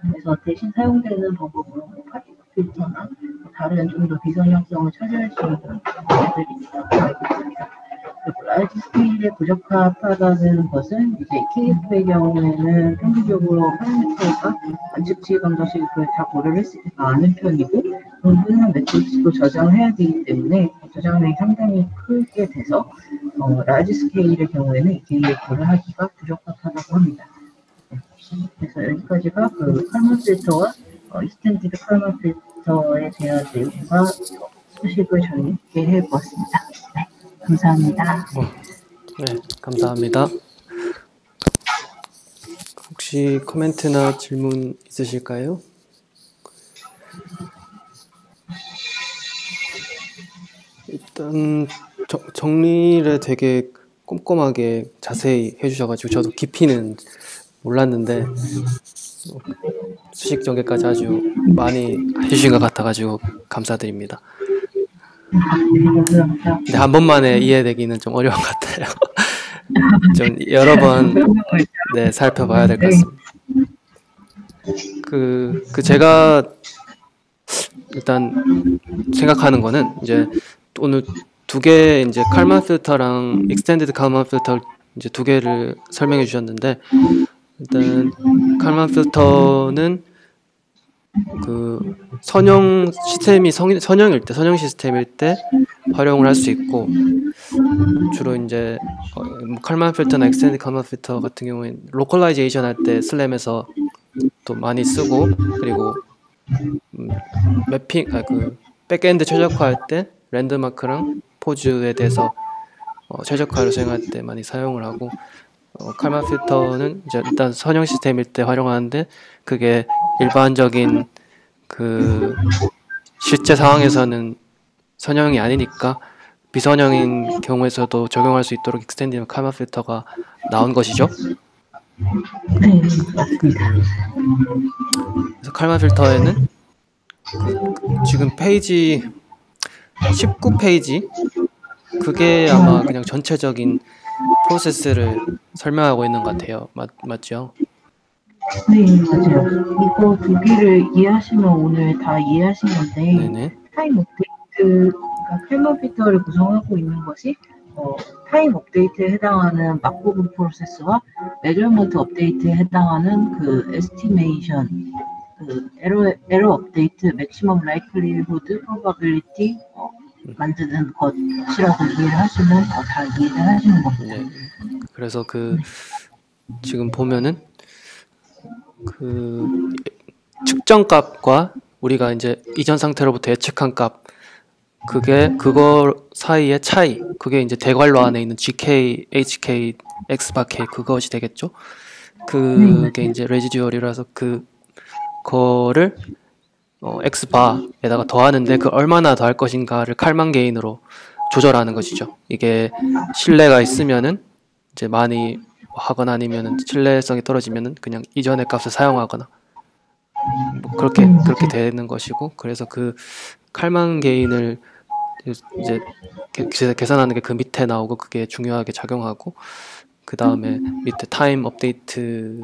[SPEAKER 3] 그래서 대신 사용되는 방법으로 파티클 필터나 다른 좀 더 비선형성을 차지할 수 있는 모델들이 있다고 알고 있습니다. 라지 스케일에 부적합하다는 것은 이제 KF의 경우에는 평균적으로 파라미터가 완측치 방정식을 다 고려를 했지가 않은 편이고 은근한 매트릭스도 저장해야 되기 때문에 저장량이 상당히 크게 돼서 라지 스케일의 경우에는 이게 고려하기가 부적합하다고 합니다. 그래서 여기까지가 그 칼만 필터와 익스텐디드 칼만 필터에 대한 내용과 소식을 저희께 해보았습니다. 네, 감사합니다.
[SPEAKER 1] 네, 감사합니다. 혹시 코멘트나 질문 있으실까요? 일단 정리를 되게 꼼꼼하게 자세히 해주셔가지고 저도 깊이는 몰랐는데 수식 전개까지 아주 많이 해주신 것 같아가지고 감사드립니다. 근데 한 번만에 이해되기는 좀 어려운 것 같아요. 좀 여러 번 네, 살펴봐야 될 것 같습니다. 제가 일단 생각하는 거는 이제 오늘 두 개 이제 칼만 필터랑 익스텐디드 칼만 필터 이제 두 개를 설명해 주셨는데 일단 칼만 필터는 그 선형 시스템이 선형 시스템일 때 활용을 할 수 있고 주로 이제 칼만 필터나 익스텐디드 칼만 필터 같은 경우에는 로컬라이제이션 할 때 슬램에서 또 많이 쓰고 그리고 매핑 그 백엔드 최적화할 때 랜드마크랑 포즈에 대해서 최적화를 수행할 때 많이 사용을 하고 칼만 필터는 이제 일단 선형 시스템일 때 활용하는데 그게 일반적인 그 실제 상황에서는 선형이 아니니까 비선형인 경우에서도 적용할 수 있도록 익스텐디드 칼만 필터가 나온 것이죠.
[SPEAKER 3] 네, 맞습니다.
[SPEAKER 1] 그래서 칼만 필터에는 지금 페이지 19페이지 그게 아마 그냥 전체적인 프로세스를 설명하고 있는 것 같아요. 맞죠?
[SPEAKER 3] 네, 맞아요. 이거 두 개를 이해하시면 오늘 다 이해하신 건데
[SPEAKER 1] 네네.
[SPEAKER 3] 타임 업데이트, 그러니까 칼만 필터를 구성하고 있는 것이 타임 업데이트에 해당하는 마코브 프로세스와 메저먼트 업데이트에 해당하는 그 에스티메이션, 그 에러 업데이트, 맥시멈 라이클리후드 프로바빌리티 만드는 것이라고 이해를 하시면 다 이해를 하시는 겁니다.
[SPEAKER 1] 네. 그래서 지금 보면은 측정값과 우리가 이제 이전 상태로부터 예측한 값 그거 사이의 차이 그게 이제 대괄호 안에 있는 GK, HK, X바 K 그것이 되겠죠. 그게 이제 레지듀얼이라서 그거를 X바에다가 더하는데 그 얼마나 더할 것인가를 칼만 게인으로 조절하는 것이죠. 이게 신뢰가 있으면은 이제 많이 하거나 아니면은 신뢰성이 떨어지면은 그냥 이전의 값을 사용하거나 뭐 그렇게 되는 것이고 그래서 그 칼만 게인을 이제 계산하는 게 그 밑에 나오고 그게 중요하게 작용하고 그 다음에 밑에 타임 업데이트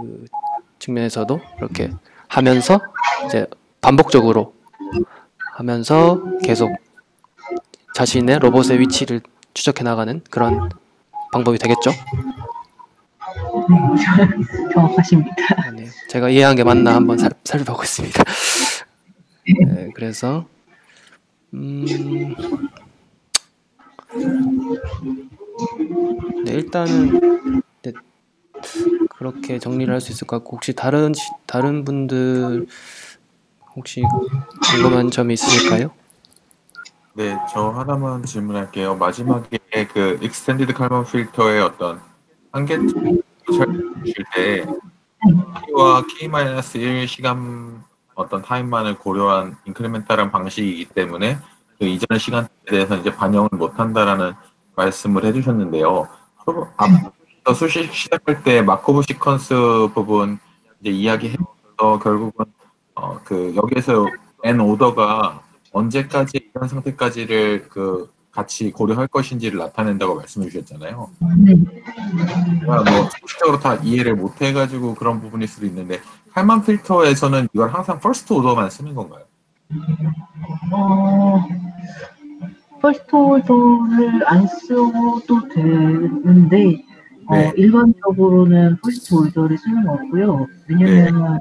[SPEAKER 1] 측면에서도 이렇게 하면서 이제 반복적으로 하면서 계속 자신의 로봇의 위치를 추적해 나가는 그런 방법이 되겠죠?
[SPEAKER 3] 네, 정확하십니다.
[SPEAKER 1] 네, 제가 이해한 게 맞나 한번 살펴보고 있습니다. 네, 그래서 네, 일단은 네, 그렇게 정리를 할 수 있을 것 같고 혹시 다른 분들 혹시 궁금한 점이 있으실까요?
[SPEAKER 4] 네, 저 하나만 질문할게요. 마지막에 그 익스텐디드 칼만 필터의 어떤 한계점을 설명해 주실 때 K와 K-1 시간 어떤 타임만을 고려한 인크리멘탈한 방식이기 때문에 그 이전 시간대에 대해서 이제 반영을 못한다라는 말씀을 해주셨는데요. 앞서 수식 시작할 때 마코브 시퀀스 부분 이제 이야기해서 결국은 여기에서 N 오더가 언제까지 이런 상태까지를 같이 고려할 것인지를 나타낸다고 말씀해 주셨잖아요. 제가 뭐 상식적으로 다 이해를 못 해가지고 그런 부분일 수도 있는데 칼만 필터에서는 이걸 항상 퍼스트 오더만 쓰는 건가요?
[SPEAKER 3] 퍼스트 오더를 안 써도 되는데
[SPEAKER 4] 네.
[SPEAKER 3] 일반적으로는 퍼스트 오더를 쓰는 거고요. 왜냐면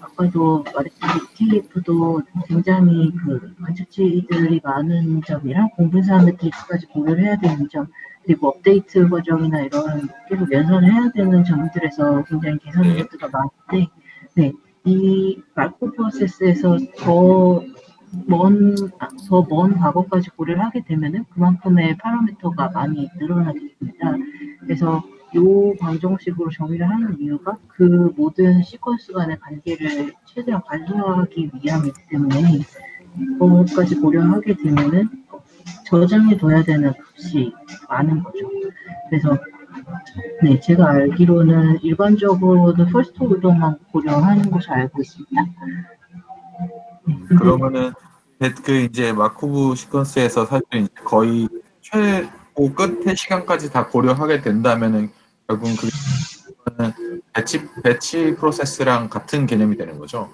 [SPEAKER 3] 아까도 말했듯이 TF도 굉장히 그 관측치들이 많은 점이랑 공분사 매트릭스까지 고려를 해야 되는 점, 그리고 업데이트 과정이나 이런 계속 연산을 해야 되는 점들에서 굉장히 계산
[SPEAKER 4] 네.
[SPEAKER 3] 노트가 많은데, 네, 이 마이크로 프로세스에서 더 먼 과거까지 고려를 하게 되면은 그만큼의 파라미터가 많이 늘어나게 됩니다. 그래서 이 방정식으로 정의를 하는 이유가 그 모든 시퀀스 간의 관계를 최대한 간소화하기 위함이기 때문에 그것까지 고려하게 되면은 저장해 둬야 되는 값이 많은 거죠. 그래서 네, 제가 알기로는 일반적으로는 퍼스트 오더만 고려하는 것을 알고 있습니다.
[SPEAKER 4] 그러면은 그 이제 마코브 시퀀스에서 사실 이제 거의 최고 끝의 시간까지 다 고려하게 된다면은 결국은 그게 배치 프로세스랑 같은 개념이 되는 거죠.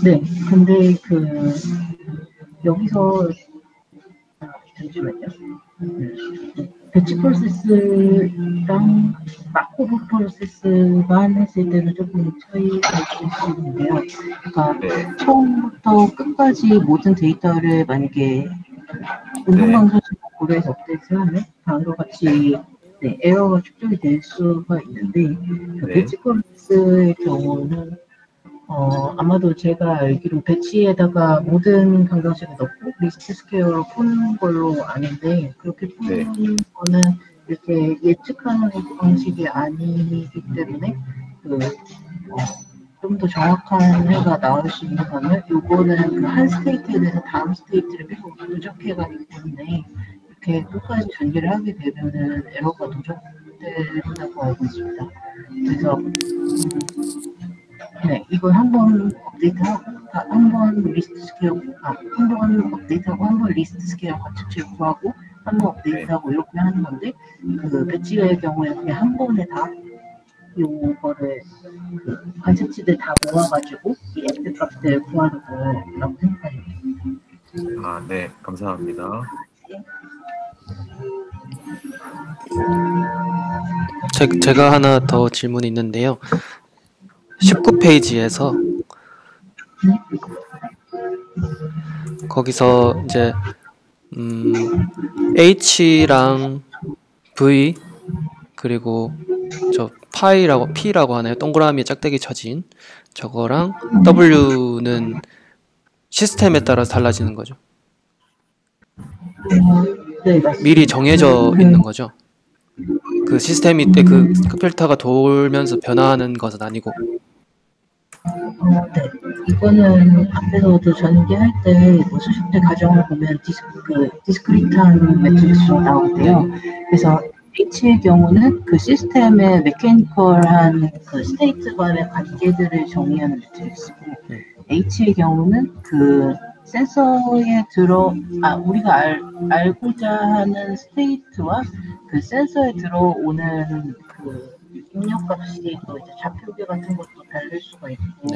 [SPEAKER 3] 네, 근데 여기서 잠시만요. 배치 프로세스랑 마코브 프로세스만 했을 때는 조금 차이가 있을 수 있는데요. 그러니까
[SPEAKER 4] 네.
[SPEAKER 3] 처음부터 끝까지 모든 데이터를 만약에 운동방송식으로 고려해서 업데이트하면 다음과 같이 에러가 축적이 될 수가 있는데 배치 프로세스의 경우는 아마도 제가 알기로 배치에다가 모든 방정식을 넣고 리스트 스퀘어로 푸는 걸로 아는데 그렇게 푸는 거는 이렇게 예측하는 방식이 아니기 때문에 좀 더 정확한 해가 나올 수 있는 거는 요거는 한 스테이트에 대해서 다음 스테이트를 계속 누적해가기 때문에 이렇게 끝까지 전개를 하게 되면은 에러가 누적된다고 알고 있습니다. 그래서 네, 이걸 한번 업데이트하고 한 번 리스트 스퀘어 한 번 업데이트하고 한 번 리스트 스퀘어 관측치를 구하고 한 번 업데이트하고 이렇게 하는 건데 그 배치의 경우에 그냥 한 번에 다 요거를 관측치들 다 모아가지고 이 X 값을 구하는 거라고 생각합니다.
[SPEAKER 4] 아, 네, 감사합니다.
[SPEAKER 1] 제가 하나 더 질문이 있는데요. 19페이지에서 거기서 이제 H랑 V 그리고 저 P라고 하나요? 동그라미에 짝대기 쳐진 저거랑 W는 시스템에 따라서 달라지는 거죠.
[SPEAKER 3] 네, 맞습니다.
[SPEAKER 1] 미리 정해져 있는 거죠. 그 시스템이 때 그 필터가 돌면서 변화하는 것은 아니고.
[SPEAKER 3] 네, 이거는 앞에서도 전개할 때 수식 때 가정을 보면 디스크리트한 매트릭스로 나오는데요. 그래서 H의 경우는 그 시스템의 메케니컬한 그 스테이트 간의 관계들을 정의하는 매트릭스고, H의 경우는 그 센서에 우리가 알고자 하는 스테이트와 그 센서에 들어오는 그 입력값이 또 이제 좌표계 같은 것도 다를 수가 있고,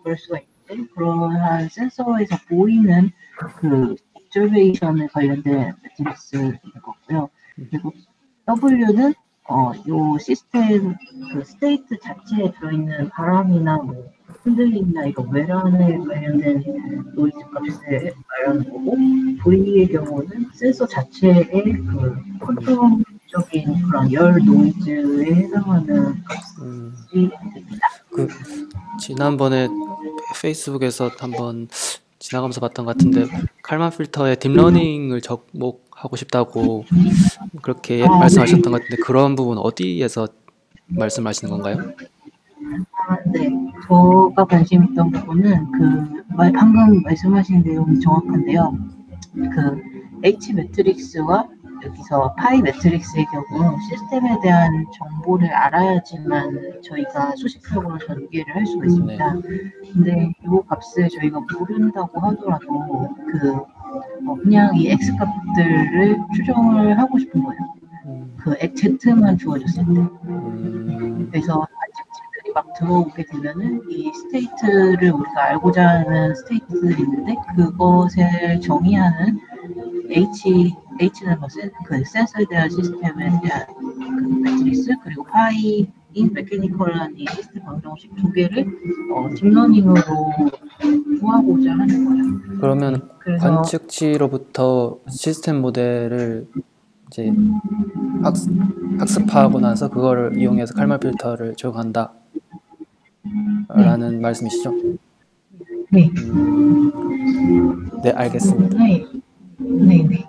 [SPEAKER 3] 그럴 수가 있는데, 그러한 센서에서 보이는 그 옵저베이션에 관련된 매트릭스인 거고요. 그리고 W는 요 시스템 그 스테이트 자체에 들어있는 바람이나 뭐 흔들림이나 이거 외란에 관련된 노이즈 값을 말하는 거고, V의 경우는 센서 자체의 그 컨트롤적인 그런 열 노이즈에 해당하는 값이 됩니다.
[SPEAKER 1] 그 지난번에 페이스북에서 한번 지나가면서 봤던 것 같은데 칼만 필터에 딥러닝을 접목하고 싶다고 그렇게 말씀하셨던 것 같은데 그런 부분 어디에서 말씀하시는 건가요?
[SPEAKER 3] 네, 제가 관심 있던 부분은 방금 말씀하신 내용이 정확한데요. 그 H 매트릭스와 여기서 파이 매트릭스의 경우 시스템에 대한 정보를 알아야지만 저희가 수식적으로 전개를 할 수가 있습니다. 근데 이 값을 저희가 모른다고 하더라도 그냥 이 X 값들을 추정을 하고 싶은 거예요. 그 Z만 주어졌을 때. 그래서 관측치들이 막 들어오게 되면은 이 스테이트를 우리가 알고자 하는 스테이트들이 있는데 그것을 정의하는 H는 뭐 그 센서에 대한 시스템에 대한 그 매트릭스 그리고 파이인 메케니컬한 이 시스템 방정식 두 개를 딥러닝으로 구하고자 하는 거예요.
[SPEAKER 1] 그러면
[SPEAKER 3] 그래서
[SPEAKER 1] 관측치로부터 시스템 모델을 이제 학습하고 나서 그거를 이용해서 칼말 필터를 적용한다 라는 말씀이시죠?
[SPEAKER 3] 네,
[SPEAKER 1] 네, 알겠습니다.
[SPEAKER 3] 네, 네, 네.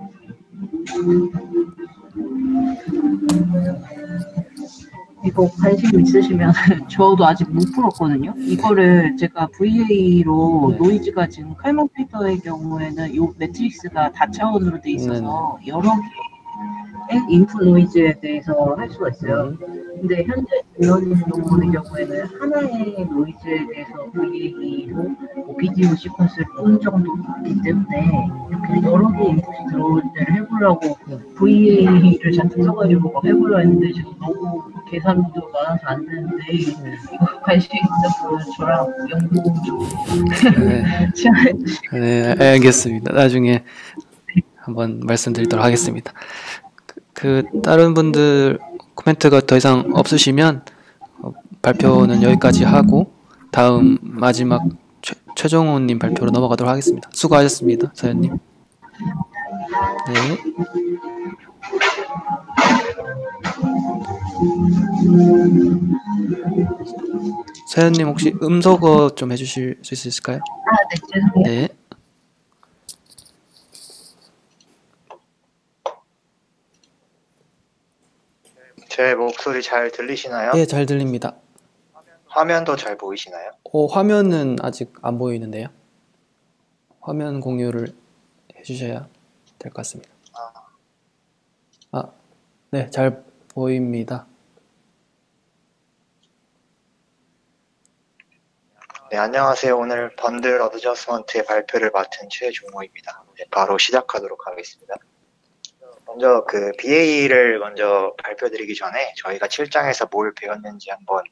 [SPEAKER 3] 이거 관심 있으시면 저도 아직 못 풀었거든요. 이거를 제가 VA로
[SPEAKER 1] 네.
[SPEAKER 3] 노이즈가 지금 칼만 필터의 경우에는 이 매트릭스가 다차원으로 돼 있어서 여러 개의 인풋 노이즈에 대해서 할 수가 있어요. 근데 현재 이런 경우에는 하나의 노이즈에 대해서 VA로 뭐 비디오 시퀀스를 본 정도이기 때문에 이렇게 여러 개의 인풋이 들어올 때를 해보려고 VA를 잔뜩 써가지고 막 해보려 했는데 지금 너무 계산도 많아서 안 되는데 이거 관심 있는 분 저랑 연구 좀
[SPEAKER 1] 네, 알겠습니다. 나중에 한번 말씀드리도록 하겠습니다. 다른 분들 코멘트가 더 이상 없으시면 발표는 여기까지 하고 다음 마지막 최종호님 발표로 넘어가도록 하겠습니다. 수고하셨습니다, 서현님. 네. 서현님 혹시 음소거 좀 해주실 수 있을까요?
[SPEAKER 3] 네, 죄송해요.
[SPEAKER 1] 네.
[SPEAKER 5] 제 목소리 잘 들리시나요?
[SPEAKER 1] 예, 잘 들립니다.
[SPEAKER 5] 화면도 잘 보이시나요?
[SPEAKER 1] 화면은 아직 안 보이는데요. 화면 공유를 해주셔야 될 것 같습니다. 네, 잘 보입니다.
[SPEAKER 5] 네, 안녕하세요. 오늘 번들 어드저스먼트의 발표를 맡은 최종호입니다. 네, 바로 시작하도록 하겠습니다. 먼저 그 BA를 먼저 발표드리기 전에 저희가 7장에서 뭘 배웠는지 한번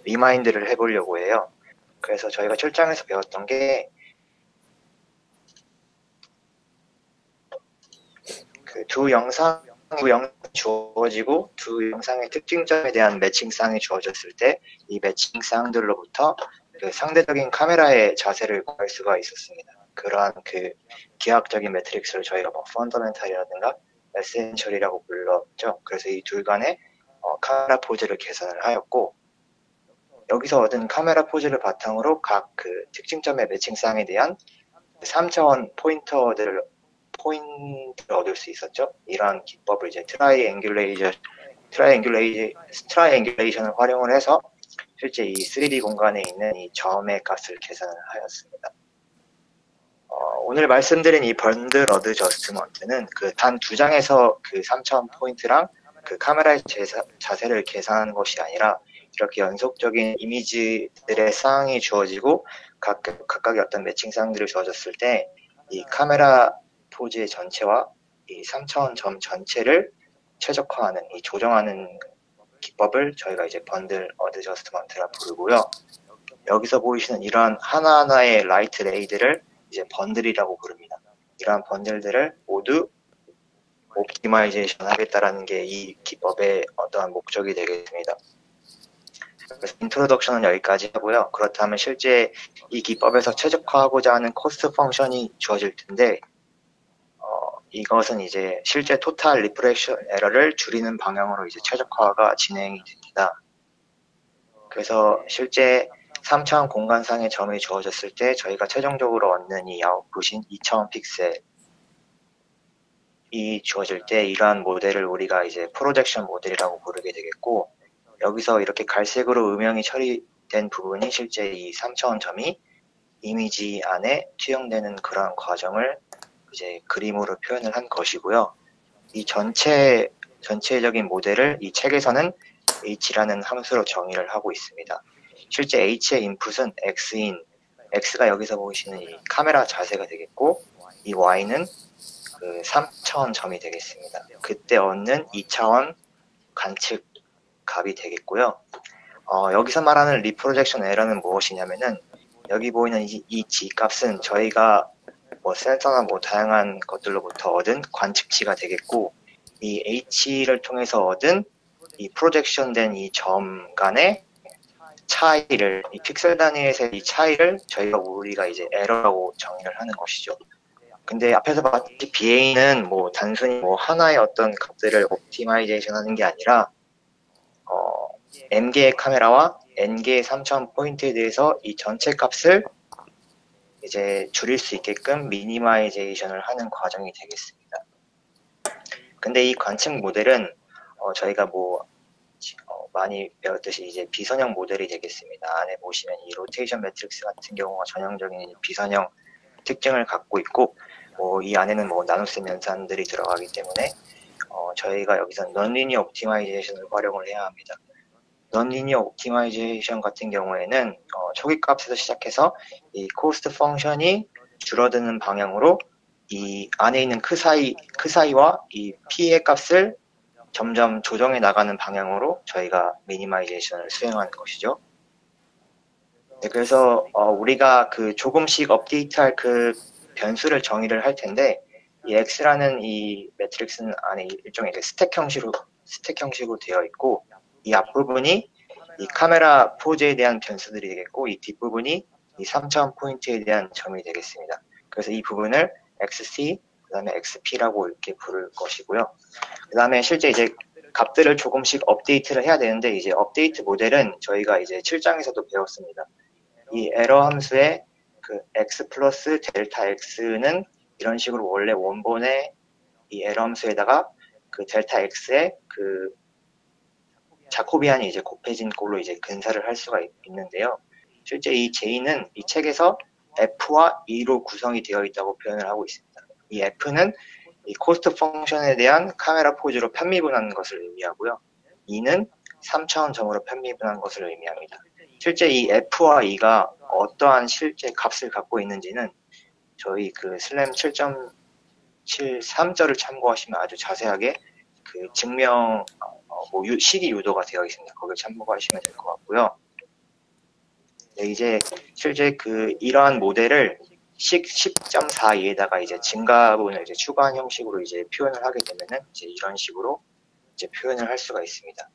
[SPEAKER 5] 리마인드를 해보려고 해요. 그래서 저희가 7장에서 배웠던 게 그 두 영상이 주어지고 두 영상의 특징점에 대한 매칭쌍이 주어졌을 때 이 매칭쌍들로부터 그 상대적인 카메라의 자세를 구할 수가 있었습니다. 그러한 그 기하학적인 매트릭스를 저희가 뭐 펀더멘탈이라든가 에센셜이라고 불렀죠. 그래서 이 둘 간의 카메라 포즈를 계산을 하였고, 여기서 얻은 카메라 포즈를 바탕으로 각 그 특징점의 매칭쌍에 대한 3차원 포인트를 얻을 수 있었죠. 이러한 기법을 이제 트라이앵귤레이션을 활용을 해서 실제 이 3D 공간에 있는 이 점의 값을 계산을 하였습니다. 오늘 말씀드린 이 번들 어드저스트먼트는 그 단 2장에서 그 3차원 포인트랑 그 카메라의 자세를 계산하는 것이 아니라 이렇게 연속적인 이미지들의 쌍이 주어지고 각각의 어떤 매칭 쌍들을 주어졌을 때 이 카메라 포즈의 전체와 이 3차원 점 전체를 최적화하는, 이 조정하는 기법을 저희가 이제 번들 어드저스트먼트라 부르고요. 여기서 보이시는 이러한 하나하나의 라이트 레이들을 이제 번들이라고 부릅니다. 이러한 번들들을 모두 옵티마이제이션 하겠다라는 게 이 기법의 어떠한 목적이 되겠습니다. 그래서 인트로덕션은 여기까지 하고요. 그렇다면 실제 이 기법에서 최적화하고자 하는 코스트 펑션이 주어질 텐데, 이것은 이제 실제 토탈 리프렉션 에러를 줄이는 방향으로 이제 최적화가 진행이 됩니다. 그래서 실제 3차원 공간상의 점이 주어졌을 때 저희가 최종적으로 얻는 이 아웃풋인 2차원 픽셀이 주어질 때 이러한 모델을 우리가 이제 프로젝션 모델이라고 부르게 되겠고, 여기서 이렇게 갈색으로 음영이 처리된 부분이 실제 이 3차원 점이 이미지 안에 투영되는 그러한 과정을 이제 그림으로 표현을 한 것이고요. 이 전체적인 모델을 이 책에서는 H라는 함수로 정의를 하고 있습니다. 실제 H의 인풋은 X가 여기서 보이시는 이 카메라 자세가 되겠고, 이 Y는 그 3차원 점이 되겠습니다. 그때 얻는 2차원 관측 값이 되겠고요. 여기서 말하는 리프로젝션 에러는 무엇이냐면은 여기 보이는 이 G 값은 저희가 뭐 센서나 뭐 다양한 것들로부터 얻은 관측치가 되겠고, 이 H를 통해서 얻은 이 프로젝션된 이 점 간의 차이를, 이 픽셀 단위에서의 이 차이를 우리가 이제 에러라고 정의를 하는 것이죠. 근데 앞에서 봤듯이 BA는 뭐 단순히 뭐 하나의 어떤 값들을 옵티마이제이션 하는 게 아니라 M개의 카메라와 N개의 3차원 포인트에 대해서 이 전체 값을 이제 줄일 수 있게끔 미니마이제이션을 하는 과정이 되겠습니다. 근데 이 관측 모델은 저희가 뭐 많이 배웠듯이 이제 비선형 모델이 되겠습니다. 안에 보시면 이 로테이션 매트릭스 같은 경우가 전형적인 비선형 특징을 갖고 있고, 뭐 이 안에는 뭐 나눗셈 연산들이 들어가기 때문에 저희가 여기서 넌리니어 옵티마이제이션을 활용을 해야 합니다. 넌리니어 옵티마이제이션 같은 경우에는 초기 값에서 시작해서 이 코스트 펑션이 줄어드는 방향으로 이 안에 있는 크 사이와 이 P의 값을 점점 조정해 나가는 방향으로 저희가 미니마이제이션을 수행하는 것이죠. 네, 그래서 우리가 그 조금씩 업데이트할 그 변수를 정의를 할 텐데, 이 X라는 이 매트릭스는 안에 일종의 스택 형식으로 되어 있고, 이 앞부분이 이 카메라 포즈에 대한 변수들이 되겠고, 이 뒷부분이 이 3차원 포인트에 대한 점이 되겠습니다. 그래서 이 부분을 XC, 그 다음에 XP라고 이렇게 부를 것이고요. 그 다음에 실제 이제 값들을 조금씩 업데이트를 해야 되는데, 이제 업데이트 모델은 저희가 이제 7장에서도 배웠습니다. 이 에러 함수의 그 X 플러스 델타 X는 이런 식으로 원래 원본의 이 에러 함수에다가 그 델타 X의 그 자코비안이 이제 곱해진 꼴로 이제 근사를 할 수가 있는데요. 실제 이 J는 이 책에서 F와 E로 구성이 되어 있다고 표현을 하고 있습니다. 이 F는 이 코스트 펑션에 대한 카메라 포즈로 편미분한 것을 의미하고요. E는 3차원 점으로 편미분한 것을 의미합니다. 실제 이 F와 E가 어떠한 실제 값을 갖고 있는지는 저희 그 슬램 7.73절을 참고하시면 아주 자세하게 그 증명 뭐 시기 유도가 되어 있습니다. 거기를 참고하시면 될 것 같고요. 네, 이제 실제 그 이러한 모델을 10.42에다가 이제 증가분을 이제 추가한 형식으로 이제 표현을 하게 되면은 이제 이런 식으로 이제 표현을 할 수가 있습니다.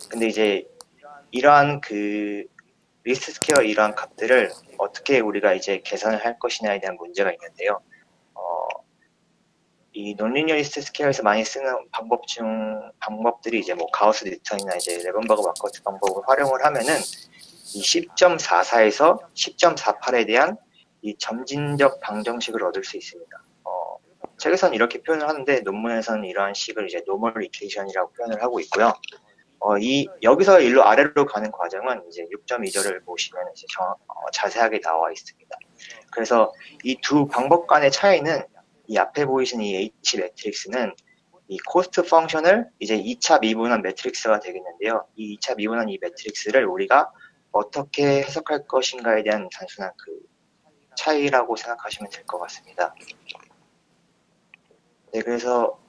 [SPEAKER 5] 근데 이제 이러한 그 리스트 스퀘어 이러한 값들을 어떻게 우리가 이제 계산을 할 것이냐에 대한 문제가 있는데요. 이 논리니어 리스트 스퀘어에서 많이 쓰는 방법들이 이제 뭐 가우스 뉴턴이나 이제 레번버그 마커트 방법을 활용을 하면은 이 10.44에서 10.48에 대한 이 점진적 방정식을 얻을 수 있습니다. 책에서는 이렇게 표현을 하는데 논문에서는 이러한 식을 이제 노멀 이퀘이션이라고 표현을 하고 있고요. 여기서 일로 아래로 가는 과정은 이제 6.2절을 보시면 이제 자세하게 나와 있습니다. 그래서 이 두 방법 간의 차이는 이 앞에 보이시는 이 H 매트릭스는 이 코스트 펑션을 이제 2차 미분한 매트릭스가 되겠는데요. 이 2차 미분한 이 매트릭스를 우리가 어떻게 해석할 것인가에 대한 단순한 그 차이라고 생각하시면 될 것 같습니다. 네, 그래서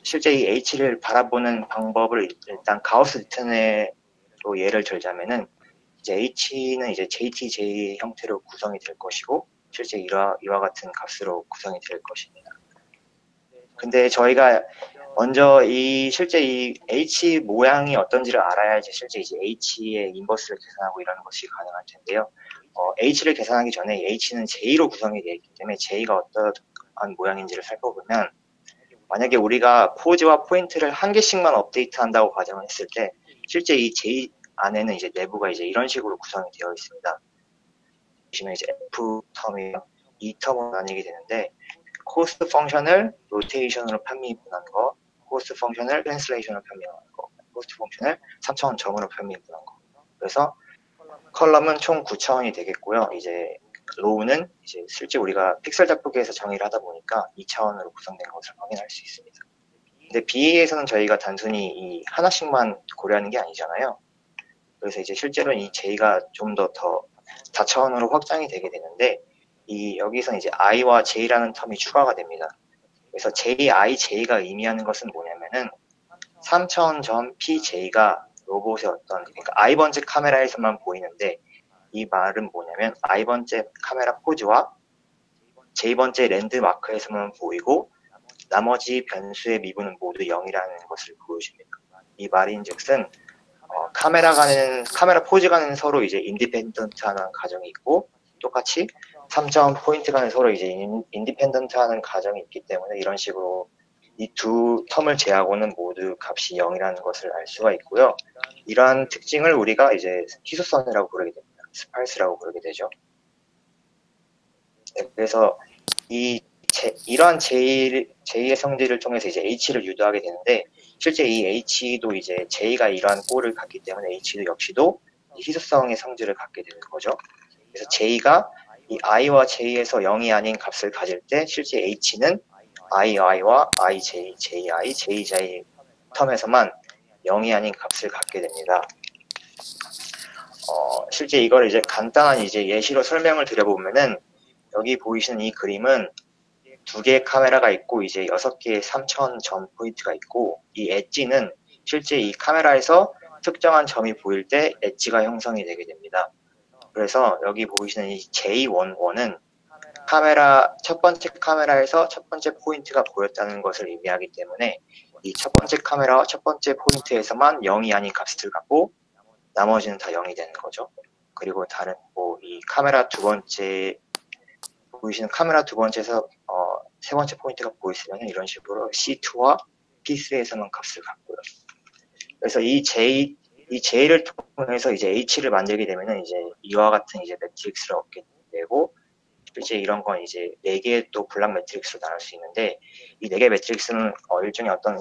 [SPEAKER 5] 실제 이 H를 바라보는 방법을 일단 가우스 뉴턴으로 예를 들자면은 이제 H는 이제 JTJ 형태로 구성이 될 것이고 실제 이와 같은 값으로 구성이 될 것입니다. 근데 저희가 먼저 실제 이 H 모양이 어떤지를 알아야지 실제 이제 H의 인버스를 계산하고 이러는 것이 가능할 텐데요. H를 계산하기 전에 H는 J로 구성이 되어 있기 때문에 J가 어떠한 모양인지를 살펴보면 만약에 우리가 포즈와 포인트를 한 개씩만 업데이트한다고 가정을 했을 때 실제 이 J 안에는 이제 내부가 이제 이런 식으로 구성이 되어 있습니다. 보시면 이제 F 텀이요, E 텀으로 나뉘게 되는데 코스트 펑션을 로테이션으로 편미분한 거, 코스트 펑션을 트랜슬레이션으로 편미분한 거, 코스트 펑션을 3차원 점으로 편미분한 거. 그래서 컬럼은 총 9차원이 되겠고요. 이제 로우는 이제 실제 우리가 픽셀 잡보기에서 정의를 하다 보니까 2차원으로 구성된 것을 확인할 수 있습니다. 근데 BA에서는 저희가 단순히 이 하나씩만 고려하는 게 아니잖아요. 그래서 이제 실제로는 이 J가 좀 더 4차원으로 확장이 되게 되는데 여기서 이제 I와 J라는 텀이 추가가 됩니다. 그래서 JIJ가 의미하는 것은 뭐냐면은 3차원 점 PJ가 로봇의 그러니까 i번째 카메라에서만 보이는데, 이 말은 뭐냐면 i번째 카메라 포즈와 j번째 랜드마크에서만 보이고 나머지 변수의 미분은 모두 0이라는 것을 보여줍니다. 이 말인즉슨 카메라 포즈 간은 서로 이제 인디펜던트하는 가정이 있고, 똑같이 3점 포인트 간은 서로 이제 인디펜던트하는 가정이 있기 때문에 이런 식으로 이 두 텀을 제하고는 모두 값이 0이라는 것을 알 수가 있고요. 이러한 특징을 우리가 이제 희소성이라고 부르게 됩니다. 스팔스라고 부르게 되죠. 네, 그래서 이러한 J의 성질을 통해서 이제 H를 유도하게 되는데, 실제 이 H도 이제 J가 이러한 꼴을 갖기 때문에 H도 역시도 이 희소성의 성질을 갖게 되는 거죠. 그래서 J가 이 I와 J에서 0이 아닌 값을 가질 때 실제 H는 II와 IJ, JI, JJ 텀에서만 0이 아닌 값을 갖게 됩니다. 실제 이걸 이제 간단한 이제 예시로 설명을 드려보면은, 여기 보이시는 이 그림은 두 개의 카메라가 있고 이제 6개의 3000점 포인트가 있고, 이 엣지는 실제 이 카메라에서 특정한 점이 보일 때 엣지가 형성이 되게 됩니다. 그래서 여기 보이시는 이 J11은 첫 번째 카메라에서 첫 번째 포인트가 보였다는 것을 의미하기 때문에 이 첫 번째 카메라와 첫 번째 포인트에서만 0이 아닌 값을 갖고 나머지는 다 0이 되는 거죠. 그리고 다른 이 카메라 두 번째 보이시는 카메라 두 번째에서 세 번째 포인트가 보이시면 이런 식으로 C2와 P3에서만 값을 갖고요. 그래서 이 J를 통해서 이제 H를 만들게 되면은 이제 이와 같은 이제 매트릭스를 얻게 되고, 실제 이런 건 이제 4개의 또 블락 매트릭스로 나눌 수 있는데, 이 4개 매트릭스는 일종의 어떤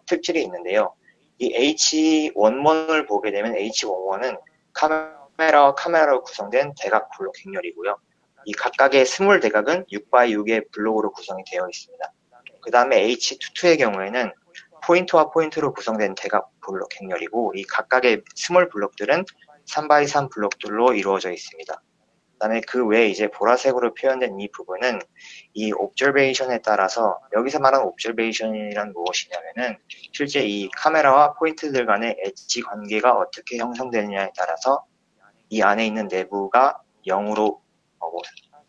[SPEAKER 5] 특질이 있는데요. 이 H11을 보게 되면 H11은 카메라와 카메라로 구성된 대각 블록 행렬이고요. 이 각각의 스몰 대각은 6x6의 블록으로 구성이 되어 있습니다. 그 다음에 H22의 경우에는 포인트와 포인트로 구성된 대각 블록 행렬이고, 이 각각의 스몰 블록들은 3x3 블록들로 이루어져 있습니다. 그 다음에 그 외에 이제 보라색으로 표현된 이 부분은 이 옵저베이션에 따라서, 여기서 말하는 옵저베이션이란 무엇이냐면은 실제 이 카메라와 포인트들 간의 엣지 관계가 어떻게 형성되느냐에 따라서 이 안에 있는 내부가 0으로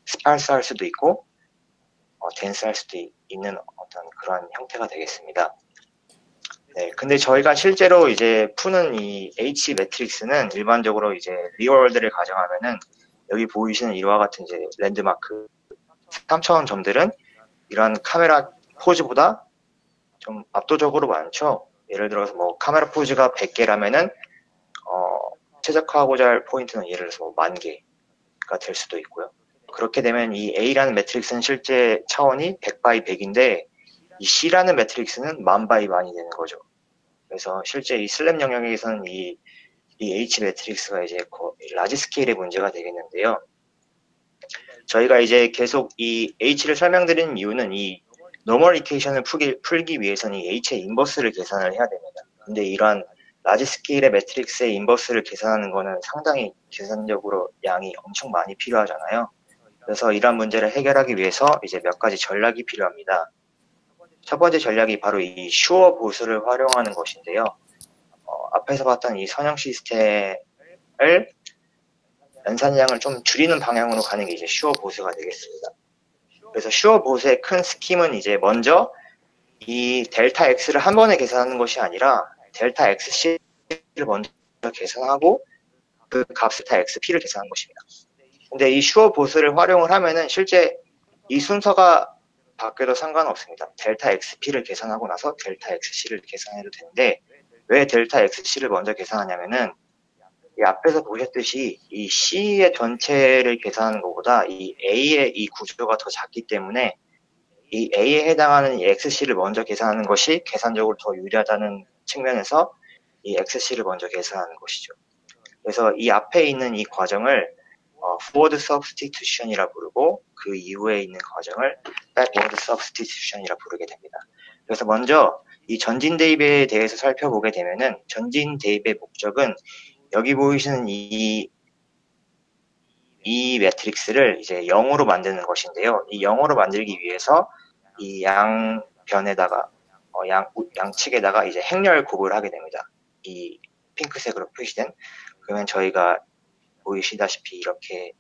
[SPEAKER 5] 스팔스할 수도 있고 덴스할 수도 있는 어떤 그런 형태가 되겠습니다. 네, 근데 저희가 실제로 이제 푸는 이 H 매트릭스는 일반적으로 이제 리얼월드를 가정하면은 여기 보이시는 이와 같은 이제 랜드마크 3000 점들은 이러한 카메라 포즈보다 좀 압도적으로 많죠. 예를 들어서 뭐 카메라 포즈가 100개라면은 최적화하고자 할 포인트는 예를 들어서 뭐 10,000개가 될 수도 있고요. 그렇게 되면 이 A라는 매트릭스는 실제 차원이 100x100인데 이 C라는 매트릭스는 10,000x1000이 되는 거죠. 그래서 실제 이 슬랩 영역에서는 이 H 매트릭스가 이제 라지 스케일의 문제가 되겠는데요. 저희가 이제 계속 이 H를 설명드리는 이유는 이 노멀 이퀘이션을 풀기 위해서는 이 H의 인버스를 계산을 해야 됩니다. 근데 이러한 라지 스케일의 매트릭스의 인버스를 계산하는 거는 상당히 계산적으로 양이 엄청 많이 필요하잖아요. 그래서 이러한 문제를 해결하기 위해서 이제 몇 가지 전략이 필요합니다. 첫 번째 전략이 바로 이 슈어 보수를 활용하는 것인데요. 앞에서 봤던 이 선형 시스템을 연산량을 좀 줄이는 방향으로 가는 게 이제 슈어 보수가 되겠습니다. 그래서 슈어 보수의 큰 스킴은 이제 먼저 이 델타 X를 한 번에 계산하는 것이 아니라 델타 XC를 먼저 계산하고 그 값 델타 XP를 계산하는 것입니다. 근데 이 슈어 보수를 활용을 하면은 실제 이 순서가 바뀌어도 상관없습니다. 델타 XP를 계산하고 나서 델타 XC를 계산해도 되는데, 왜 델타 XC를 먼저 계산하냐면은 이 앞에서 보셨듯이 이 C의 전체를 계산하는 것보다 이 A의 이 구조가 더 작기 때문에 이 A에 해당하는 이 XC를 먼저 계산하는 것이 계산적으로 더 유리하다는 측면에서 이 XC를 먼저 계산하는 것이죠. 그래서 이 앞에 있는 이 과정을 forward substitution이라 부르고, 그 이후에 있는 과정을 backward substitution이라 부르게 됩니다. 그래서 먼저 이 전진 대입에 대해서 살펴보게 되면은, 전진 대입의 목적은 여기 보이시는 이 매트릭스를 이제 0으로 만드는 것인데요. 이 0으로 만들기 위해서 이 양변에다가 양측에다가 이제 행렬 곱을 하게 됩니다. 이 핑크색으로 표시된, 그러면 저희가 보이시다시피 이렇게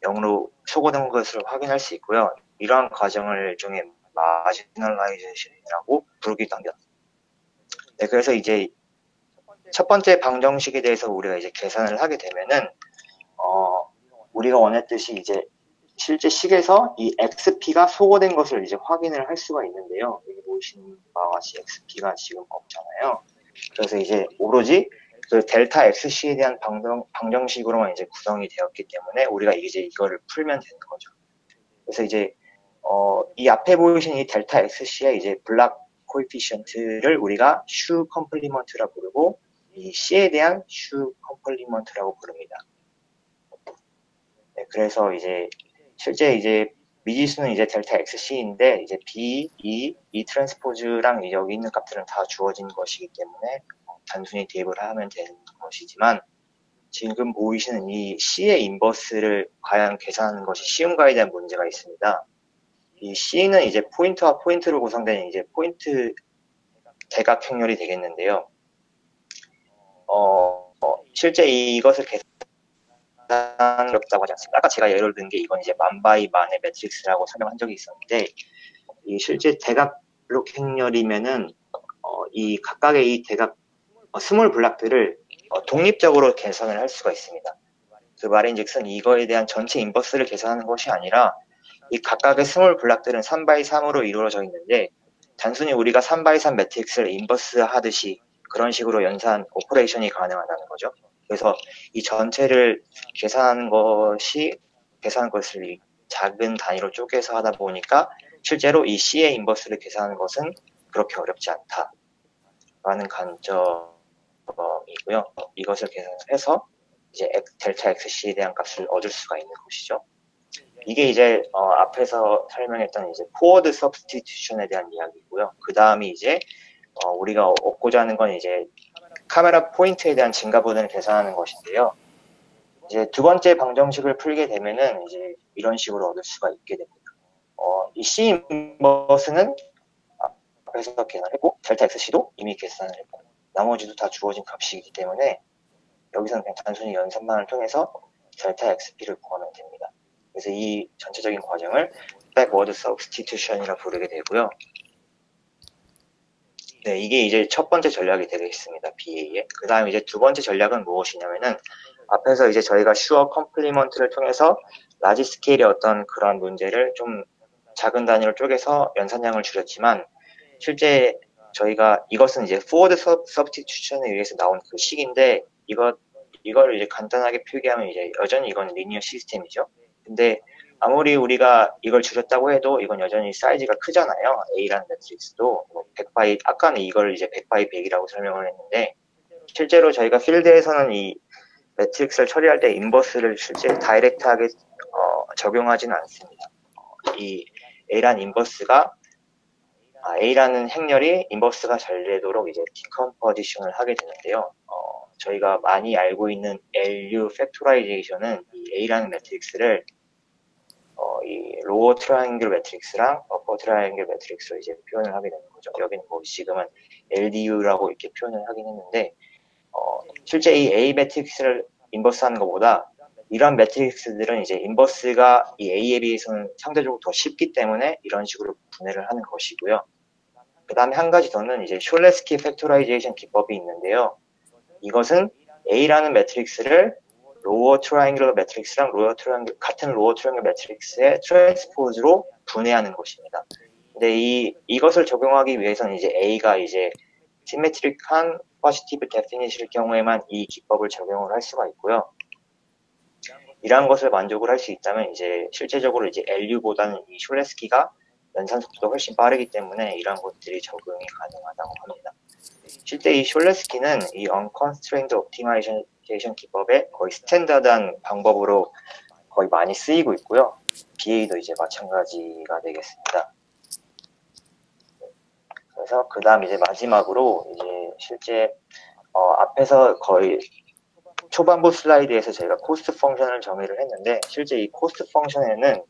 [SPEAKER 5] 0로 소거된 것을 확인할 수 있고요. 이러한 과정을 일종의 마지널라이제이션이라고 부르기도 합니다. 네, 그래서 이제 첫 번째 방정식에 대해서 우리가 이제 계산을 하게 되면은 우리가 원했듯이 이제 실제 식에서 이 XP가 소거된 것을 이제 확인을 할 수가 있는데요. 여기 보시는 바와 같이 XP가 지금 없잖아요. 그래서 이제 오로지 그 델타 XC에 대한 방정식으로만 이제 구성이 되었기 때문에 우리가 이제 이거를 풀면 되는 거죠. 그래서 이제 이 앞에 보이신 이 델타 XC의 이제 블락 코에피션트를 우리가 슈 컴플리먼트라고 부르고, 이 C에 대한 슈 컴플리먼트라고 부릅니다. 네, 그래서 이제 실제 이제 미지수는 이제 델타 XC인데 이제 B, E 트랜스포즈랑 여기 있는 값들은 다 주어진 것이기 때문에 단순히 대입을 하면 되는 것이지만, 지금 보이시는 이 C의 인버스를 과연 계산하는 것이 쉬운가에 대한 문제가 있습니다. 이 C는 이제 포인트와 포인트로 구성된 이제 포인트 대각 행렬이 되겠는데요. 실제 이것을 계산하는 어렵다고 하지 않습니까? 아까 제가 예를 든 게 이건 이제 만바이 만의 매트릭스라고 설명한 적이 있었는데, 이 실제 대각 블록 행렬이면은 이 각각의 이 대각 스몰 블락들을 독립적으로 계산을 할 수가 있습니다. 그 말인즉슨 이거에 대한 전체 인버스를 계산하는 것이 아니라 이 각각의 스몰 블락들은 3x3으로 이루어져 있는데, 단순히 우리가 3x3 매트릭스를 인버스 하듯이 그런 식으로 연산 오퍼레이션이 가능하다는 거죠. 그래서 이 전체를 계산하는 것을 작은 단위로 쪼개서 하다 보니까 실제로 이 C의 인버스를 계산하는 것은 그렇게 어렵지 않다라는 관점이고요. 이것을 계산해서 이제 델타 XC에 대한 값을 얻을 수가 있는 것이죠. 이게 이제 앞에서 설명했던 이제 포워드 서브스티튜션에 대한 이야기고요. 그 다음이 이제 우리가 얻고자 하는 건 이제 카메라 포인트에 대한 증가분을 계산하는 것인데요. 이제 두 번째 방정식을 풀게 되면은 이제 이런 식으로 얻을 수가 있게 됩니다. 이 C 인버스는 앞에서 계산했고, 델타 XC도 이미 계산을 했고, 나머지도 다 주어진 값이기 때문에 여기서는 그냥 단순히 연산만을 통해서 델타 XP를 구하면 됩니다. 그래서 이 전체적인 과정을 backward substitution이라 부르게 되고요. 네, 이게 이제 첫 번째 전략이 되겠습니다. BA의. 그 다음에 이제 두 번째 전략은 무엇이냐면은, 앞에서 이제 저희가 슈어 컴플리먼트를 통해서 라지 스케일의 어떤 그런 문제를 좀 작은 단위로 쪼개서 연산량을 줄였지만, 실제 저희가 이것은 이제 forward substitution에 의해서 나온 그 식인데, 이걸 이제 간단하게 표기하면 이제 여전히 이건 리니어 시스템이죠. 근데 아무리 우리가 이걸 줄였다고 해도 이건 여전히 사이즈가 크잖아요. A라는 매트릭스도 100바이, 아까는 이걸 이제 100바이 100이라고 설명을 했는데, 실제로 저희가 필드에서는 이 매트릭스를 처리할 때 인버스를 실제 다이렉트하게 적용하지는 않습니다. 이 A라는 행렬이 인버스가 잘 되도록 이제 디컴포지션을 하게 되는데요. 저희가 많이 알고 있는 LU 팩토라이제이션은 이 A라는 매트릭스를 이 로어 트라이앵글 매트릭스랑 어퍼 트라이앵글 매트릭스로 이제 표현을 하게 되는 거죠. 여기는 뭐 지금은 LDU라고 이렇게 표현을 하긴 했는데, 실제 이 A 매트릭스를 인버스하는 것보다 이런 매트릭스들은 이제 인버스가 이 A에 비해서는 상대적으로 더 쉽기 때문에 이런 식으로 분해를 하는 것이고요. 그 다음에 한 가지 더는 이제 숄레스키 팩토라이제이션 기법이 있는데요. 이것은 A라는 매트릭스를 로어 트라이앵글 매트릭스랑 같은 로어 트라이앵글 매트릭스의 트랜스포즈로 분해하는 것입니다. 근데 이것을 적용하기 위해서는 이제 A가 이제 시메트릭한 포지티브 데피니션일 경우에만 이 기법을 적용을 할 수가 있고요. 이러한 것을 만족을 할 수 있다면 이제 실제적으로 이제 LU보다는 이 숄레스키가 연산 속도가 훨씬 빠르기 때문에 이러한 것들이 적용이 가능하다고 합니다. 실제 이 숄레스키는 이 unconstrained optimization 기법의 거의 스탠다드한 방법으로 거의 많이 쓰이고 있고요. BA도 이제 마찬가지가 되겠습니다. 그래서 그 다음 이제 마지막으로 이제 실제 앞에서 거의 초반부 슬라이드에서 저희가 코스트 펑션을 정의를 했는데, 실제 이 코스트 펑션에는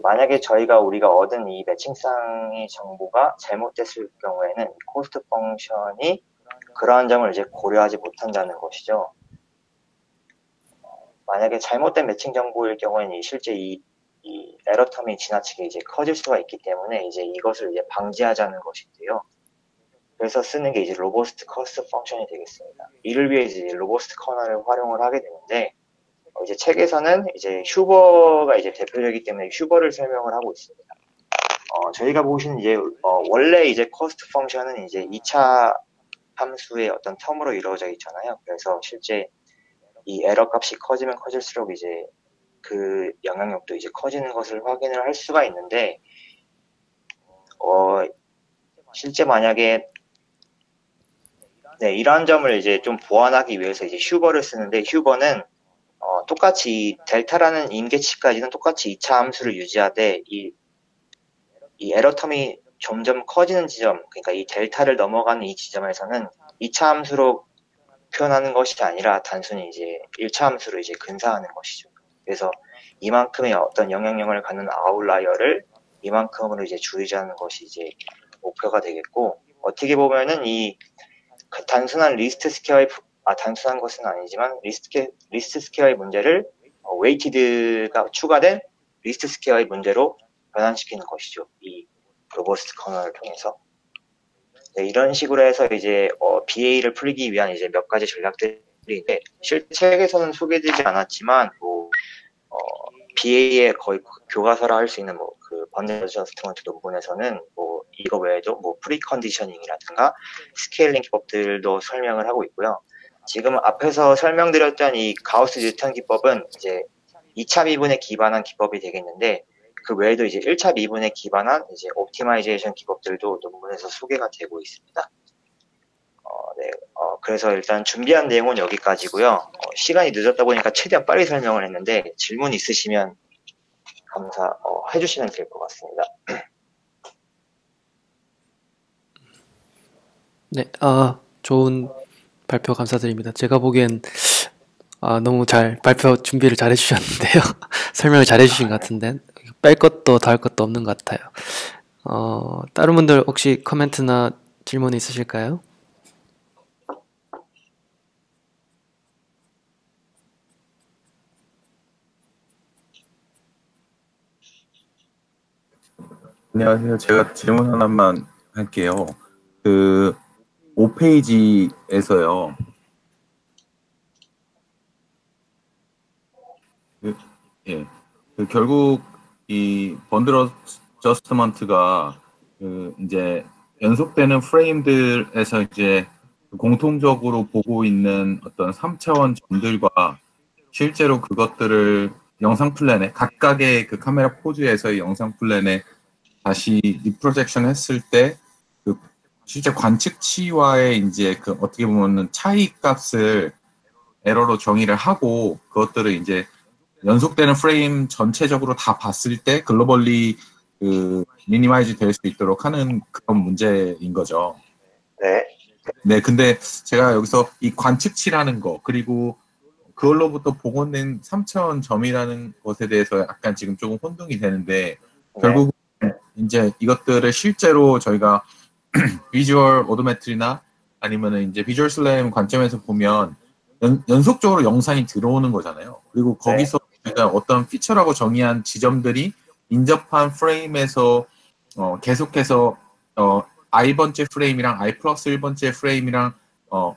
[SPEAKER 5] 만약에 우리가 얻은 이 매칭상의 정보가 잘못됐을 경우에는 코스트 펑션이 그러한 점을 이제 고려하지 못한다는 것이죠. 만약에 잘못된 매칭 정보일 경우에는 실제 이 에러 텀이 지나치게 이제 커질 수가 있기 때문에 이제 이것을 이제 방지하자는 것인데요. 그래서 쓰는 게 이제 로버스트 커스트 펑션이 되겠습니다. 이를 위해 이제 로버스트 커널을 활용을 하게 되는데, 이제 책에서는 이제 휴버가 이제 대표적이기 때문에 휴버를 설명을 하고 있습니다. 저희가 보시는 이제 원래 이제 커스트 펑션은 이제 2차 함수의 어떤 텀으로 이루어져 있잖아요. 그래서 실제 이 에러 값이 커지면 커질수록 이제 그 영향력도 이제 커지는 것을 확인을 할 수가 있는데, 실제 만약에 이러한 점을 이제 좀 보완하기 위해서 이제 휴버를 쓰는데, 휴버는 똑같이 델타라는 임계치까지는 똑같이 2차 함수를 유지하되 이 에러 텀이 점점 커지는 지점, 그러니까 이 델타를 넘어가는 이 지점에서는 2차 함수로 표현하는 것이 아니라 단순히 이제 1차 함수로 이제 근사하는 것이죠. 그래서 이만큼의 어떤 영향력을 갖는 아웃라이어를 이만큼으로 이제 줄이자는 것이 이제 목표가 되겠고, 어떻게 보면은 이 단순한 리스트 스퀘어의 단순한 것은 아니지만 리스트 스퀘어의 문제를 웨이티드가 추가된 리스트 스퀘어의 문제로 변환시키는 것이죠. 이 로버스트 커널을 통해서. 네, 이런 식으로 해서 이제 BA를 풀기 위한 이제 몇 가지 전략들이 있는데, 실책에서는 소개되지 않았지만 BA의 거의 교과서라 할 수 있는 그 번들 어저스트먼트 논문에서는 이거 외에도 프리컨디셔닝이라든가 스케일링 기법들도 설명을 하고 있고요. 지금 앞에서 설명드렸던 이 가우스 뉴턴 기법은 이제 2차 미분에 기반한 기법이 되겠는데, 그 외에도 이제 1차 미분에 기반한 이제 옵티마이제이션 기법들도 논문에서 소개가 되고 있습니다. 그래서 일단 준비한 내용은 여기까지고요. 시간이 늦었다 보니까 최대한 빨리 설명을 했는데, 질문 있으시면 해주시면 될 것 같습니다.
[SPEAKER 1] 네, 좋은 발표 감사드립니다. 제가 보기엔 너무 잘 발표 준비를 잘 해주셨는데요. 설명을 잘 해주신 것 같은데 뺄 것도 더할 것도 없는 것 같아요. 다른 분들 혹시 코멘트나 질문 있으실까요?
[SPEAKER 4] 안녕하세요. 제가 질문 하나만 할게요. 그 5페이지에서요. 결국 이 번들 어저스트먼트가 이제 연속되는 프레임들에서 이제 공통적으로 보고 있는 어떤 3차원 점들과 실제로 그것들을 영상 플랜에 각각의 그 카메라 포즈에서의 영상 플랜에 다시 리프로젝션 했을 때 그 실제 관측치와의 이제 그 어떻게 보면은 차이 값을 에러로 정의를 하고 그것들을 이제 연속되는 프레임 전체적으로 다 봤을 때 글로벌리 그 미니마이즈 될 수 있도록 하는 그런 문제인 거죠.
[SPEAKER 5] 네.
[SPEAKER 4] 네, 근데 제가 여기서 이 관측치라는 거 그리고 그걸로부터 복원된 3차원 점이라는 것에 대해서 약간 지금 조금 혼동이 되는데 결국 이제 이것들을 실제로 저희가 비주얼 오도메트리나 아니면은 이제 비주얼 슬램 관점에서 보면 연속적으로 영상이 들어오는 거잖아요. 그리고 거기서 저희가 어떤 피처라고 정의한 지점들이 인접한 프레임에서 계속해서 i번째 프레임이랑 i 플러스 1번째 프레임이랑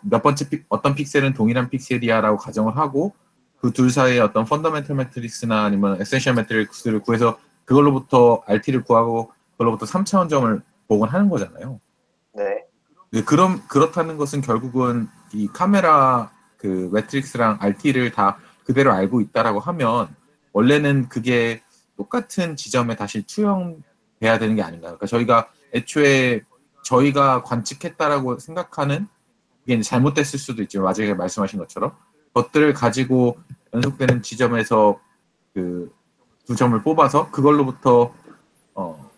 [SPEAKER 4] 몇 번째 어떤 픽셀은 동일한 픽셀이야라고 가정을 하고 그 둘 사이에 어떤 펀더멘털 매트릭스나 아니면 에센셜 매트릭스를 구해서 그걸로부터 RT를 구하고 그걸로부터 3차원 점을 복원하는 거잖아요.
[SPEAKER 5] 네.
[SPEAKER 4] 그렇다는 것은 결국은 이 카메라 그 매트릭스랑 RT를 다 그대로 알고 있다라고 하면 원래는 그게 똑같은 지점에 다시 투영돼야 되는 게 아닌가요? 그러니까 저희가 애초에 저희가 관측했다라고 생각하는 이게 이제 잘못됐을 수도 있지만 마지막에 말씀하신 것처럼 것들을 가지고 연속되는 지점에서 그 두 점을 뽑아서 그걸로부터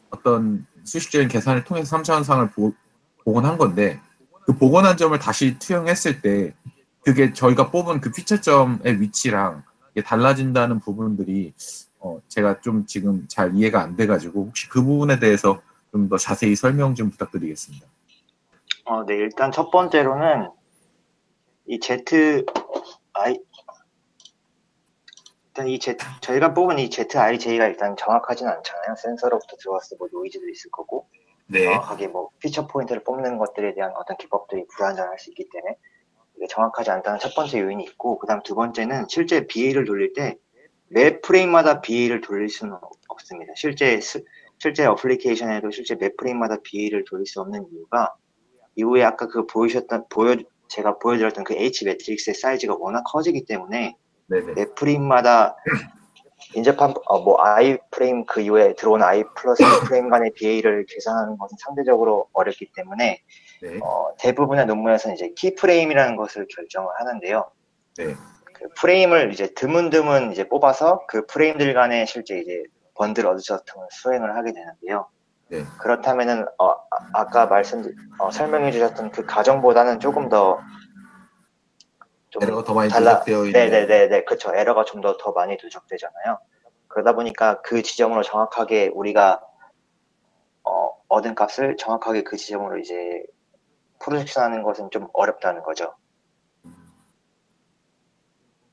[SPEAKER 4] 어떤 수식적인 계산을 통해서 3차원상을 복원한 건데 그 복원한 점을 다시 투영했을 때 그게 저희가 뽑은 그 피처점의 위치랑 이게 달라진다는 부분들이 제가 좀 지금 잘 이해가 안 돼가지고 혹시 그 부분에 대해서 좀 더 자세히 설명 좀 부탁드리겠습니다.
[SPEAKER 5] 네, 일단 첫 번째로는 이 저희가 뽑은 이 ZIJ가 일단 정확하진 않잖아요. 센서로부터 들어왔을 뭐 노이즈도 있을 거고,
[SPEAKER 4] 네.
[SPEAKER 5] 정확하게 뭐 피처 포인트를 뽑는 것들에 대한 어떤 기법들이 불완전할 수 있기 때문에 이게 정확하지 않다는 첫 번째 요인이 있고, 그 다음 두 번째는 실제 BA를 돌릴 때 매 프레임마다 BA를 돌릴 수는 없습니다. 실제 어플리케이션에도 실제 매 프레임마다 BA를 돌릴 수 없는 이유가 이후에 아까 제가 보여드렸던 그 H 매트릭스의 사이즈가 워낙 커지기 때문에
[SPEAKER 4] 네네.
[SPEAKER 5] 매 프레임마다 인접한 I 프레임 그 이후에 들어온 I 플러스 프레임 간의 BA를 계산하는 것은 상대적으로 어렵기 때문에
[SPEAKER 4] 네.
[SPEAKER 5] 대부분의 논문에서는 이제 키 프레임이라는 것을 결정을 하는데요.
[SPEAKER 4] 네. 그
[SPEAKER 5] 프레임을 이제 드문드문 이제 뽑아서 그 프레임들 간에 실제 이제 번들 어드저스트를 수행을 하게 되는데요.
[SPEAKER 4] 네.
[SPEAKER 5] 그렇다면은 아까 설명해 주셨던 그 가정보다는 조금 더 좀
[SPEAKER 4] 에러가 더 많이 누적되어 있는.
[SPEAKER 5] 네네네, 그렇죠. 에러가 좀 더 많이 누적되잖아요. 그러다 보니까 그 지점으로 정확하게 우리가 얻은 값을 정확하게 그 지점으로 이제 프로젝션하는 것은 좀 어렵다는 거죠.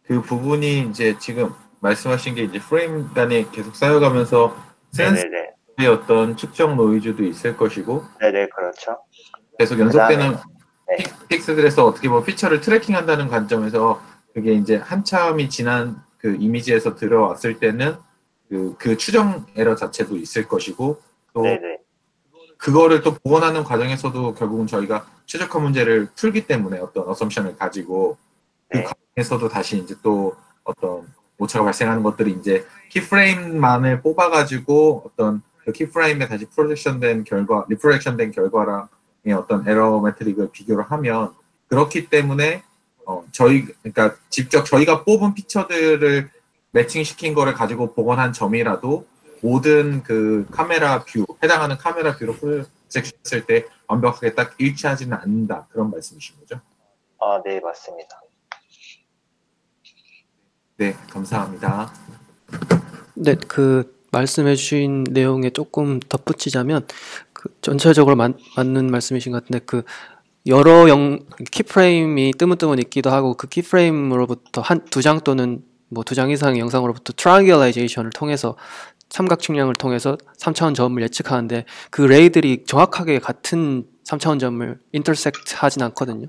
[SPEAKER 4] 그 부분이 이제 지금 말씀하신 게 이제 프레임 간에 계속 쌓여가면서 센서의 어떤 측정 노이즈도 있을 것이고,
[SPEAKER 5] 네네, 그렇죠.
[SPEAKER 4] 계속 연속되는
[SPEAKER 5] 네.
[SPEAKER 4] 픽스들에서 어떻게 보면 피처를 트래킹한다는 관점에서 그게 이제 한참이 지난 그 이미지에서 들어왔을 때는 그 추정 에러 자체도 있을 것이고, 또
[SPEAKER 5] 네네.
[SPEAKER 4] 그거를 또 복원하는 과정에서도 결국은 저희가 최적화 문제를 풀기 때문에 어떤 어썸션을 가지고 그
[SPEAKER 5] 네.
[SPEAKER 4] 과정에서도 다시 이제 또 어떤 오차가 발생하는 것들이 이제 키프레임만을 뽑아가지고 어떤 그 키프레임에 다시 리프렉션된 결과랑의 어떤 에러 매트릭을 비교를 하면, 그렇기 때문에 그러니까 직접 저희가 뽑은 피처들을 매칭시킨 거를 가지고 복원한 점이라도 모든 그 해당하는 카메라 뷰로 프로젝션했을 때 완벽하게 딱 일치하지는 않는다, 그런 말씀이신 거죠?
[SPEAKER 5] 네, 맞습니다.
[SPEAKER 4] 네, 감사합니다.
[SPEAKER 1] 네, 그 말씀해 주신 내용에 조금 덧붙이자면 그 전체적으로 맞는 말씀이신 것 같은데, 그 여러 키프레임이 뜨문뜨문 있기도 하고, 그 키프레임으로부터 두 장 또는 뭐 2장 이상의 영상으로부터 트라이앵귤라이제이션을 통해서 삼각 측량을 통해서 3차원 점을 예측하는데, 그 레이들이 정확하게 같은 3차원 점을 인터섹트 하진 않거든요.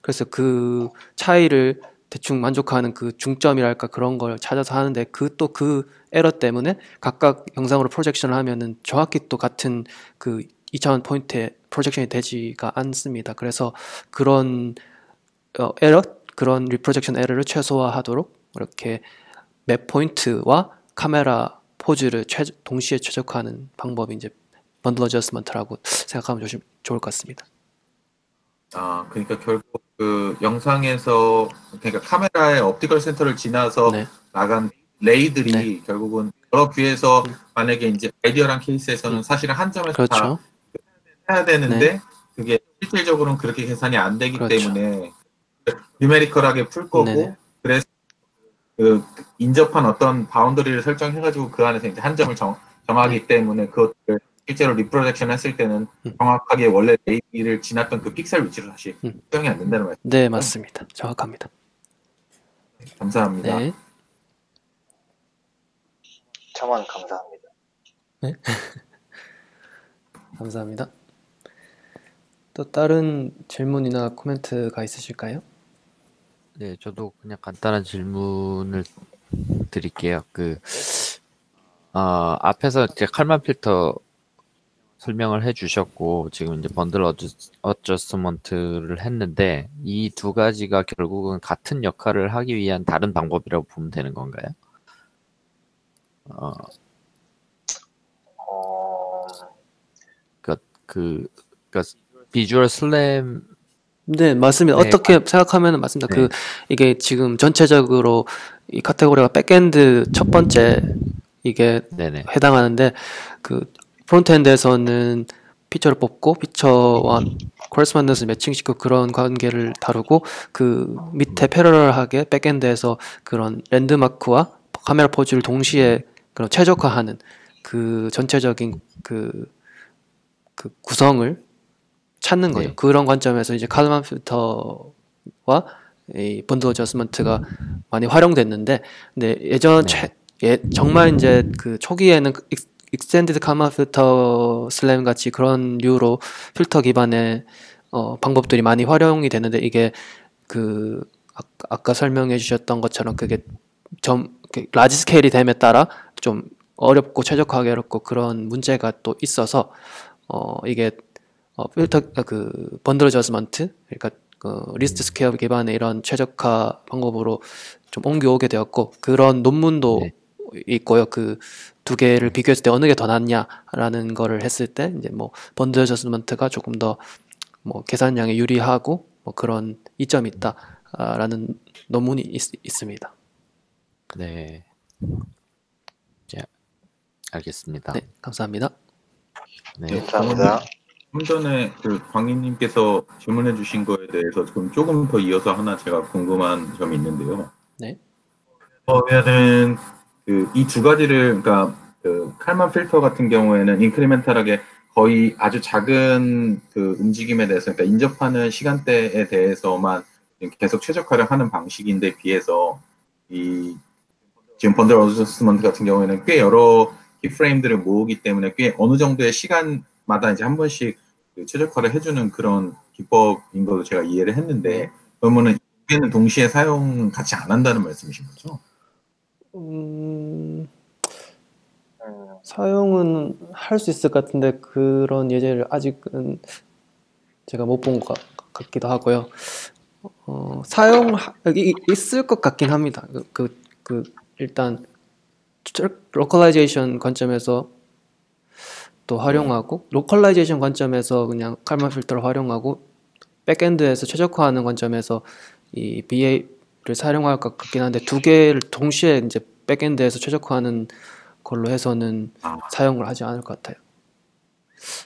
[SPEAKER 1] 그래서 그 차이를 대충 만족하는 그 중점이랄까 그런 걸 찾아서 하는데, 그 에러 때문에 각각 영상으로 프로젝션을 하면은 정확히 또 같은 그 2차원 포인트에 프로젝션이 되지가 않습니다. 그래서 그런 그런 리프로젝션 에러를 최소화하도록 이렇게 맵 포인트와 카메라 포즈를 동시에 최적화하는 방법이 이제 번들 어저스먼트라고 생각하면 좋을 것 같습니다.
[SPEAKER 4] 그러니까 결국 그 영상에서, 그러니까 카메라의 옵티컬 센터를 지나서
[SPEAKER 1] 네.
[SPEAKER 4] 나간 레이들이
[SPEAKER 1] 네.
[SPEAKER 4] 결국은 여러 뷰에서 만약에 이제 아이디얼한 케이스에서는 사실은 한 점에서
[SPEAKER 1] 그렇죠.
[SPEAKER 4] 다 해야 되는데,
[SPEAKER 1] 네.
[SPEAKER 4] 그게 실질적으로는 그렇게 계산이 안 되기
[SPEAKER 1] 그렇죠.
[SPEAKER 4] 때문에 뉴메리컬하게 풀 거고,
[SPEAKER 1] 네네.
[SPEAKER 4] 그래서 그 인접한 어떤 바운더리를 설정해가지고 그 안에서 이제 한 점을 정하기 때문에 그것을 실제로 리프로젝션 했을 때는 정확하게 원래 레이를 지났던 그 픽셀 위치로 다시 수정이 안 된다는 말이죠.
[SPEAKER 1] 네, 맞습니다. 정확합니다.
[SPEAKER 4] 감사합니다.
[SPEAKER 1] 네.
[SPEAKER 5] 첨언 감사합니다.
[SPEAKER 1] 네. 감사합니다. 또 다른 질문이나 코멘트가 있으실까요?
[SPEAKER 6] 네, 저도 그냥 간단한 질문을 드릴게요. 앞에서 이제 칼만 필터 설명을 해주셨고, 지금 이제 번들 어저스먼트를 했는데, 이 두 가지가 결국은 같은 역할을 하기 위한 다른 방법이라고 보면 되는 건가요? 비주얼 슬램.
[SPEAKER 1] 네, 맞습니다.
[SPEAKER 6] 네,
[SPEAKER 1] 어떻게 생각하면 맞습니다.
[SPEAKER 6] 네.
[SPEAKER 1] 이게 지금 전체적으로 이 카테고리가 백엔드 첫 번째 이게
[SPEAKER 6] 네네.
[SPEAKER 1] 해당하는데, 그 프론트엔드에서는 피처를 뽑고 피처와 코레스폰던스 매칭시키고 그런 관계를 다루고, 그 밑에 패러럴하게 백엔드에서 그런 랜드마크와 카메라 포즈를 동시에 그런 최적화하는 그 전체적인 그 구성을 찾는 거죠.
[SPEAKER 6] 네.
[SPEAKER 1] 그런 관점에서 이제 칼만 필터와 이 번들 어저스먼트가 많이 활용됐는데, 근데 예전 정말 이제 그 초기에는 익스텐디드 칼만 필터 슬램 같이 그런 류로 필터 기반의 방법들이 많이 활용이 되는데, 이게 그 아까 설명해 주셨던 것처럼 그게 라지 스케일이 됨에 따라 좀 어렵고 최적화하기 어렵고 그런 문제가 또 있어서 이게 필터 그 번들 어저스먼트, 그러니까 리스트 스퀘어 기반의 이런 최적화 방법으로 좀 옮겨오게 되었고, 그런 논문도
[SPEAKER 6] 네.
[SPEAKER 1] 있고요. 그 두 개를 비교했을 때 어느 게 더 낫냐라는 거를 했을 때 이제 뭐 번들 어저스먼트가 조금 더 뭐 계산량에 유리하고 뭐 그런 이점이 있다라는 논문이 있습니다.
[SPEAKER 6] 네. 자, 알겠습니다.
[SPEAKER 1] 네, 감사합니다.
[SPEAKER 6] 네.
[SPEAKER 5] 감사합니다.
[SPEAKER 4] 좀 전에 그 광희님께서 질문해 주신 거에 대해서 조금 더 이어서 하나 제가 궁금한 점이 있는데요.
[SPEAKER 1] 네.
[SPEAKER 4] 그러면은 이 두 가지를, 그러니까 그 칼만 필터 같은 경우에는 인크리멘탈하게 거의 아주 작은 그 움직임에 대해서, 그러니까 인접하는 시간대에 대해서만 계속 최적화를 하는 방식인데 비해서 지금 번들 어저스먼트 같은 경우에는 꽤 여러 키프레임들을 모으기 때문에 꽤 어느 정도의 시간마다 이제 한 번씩 그 최적화를 해주는 그런 기법인 걸로 제가 이해를 했는데, 그러면은 두 개는 동시에 사용 같이 안 한다는 말씀이신 거죠?
[SPEAKER 1] 사용은 할 수 있을 것 같은데 그런 예제를 아직은 제가 못 본 것 같기도 하고요. 있을 것 같긴 합니다. 일단 로컬라이제이션 관점에서 또 활용하고, 로컬라이제이션 관점에서 그냥 칼만 필터를 활용하고, 백엔드에서 최적화하는 관점에서 이 BA를 사용할 것 같긴 한데, 두 개를 동시에 이제 백엔드에서 최적화하는 걸로 해서는 사용을 하지 않을 것 같아요.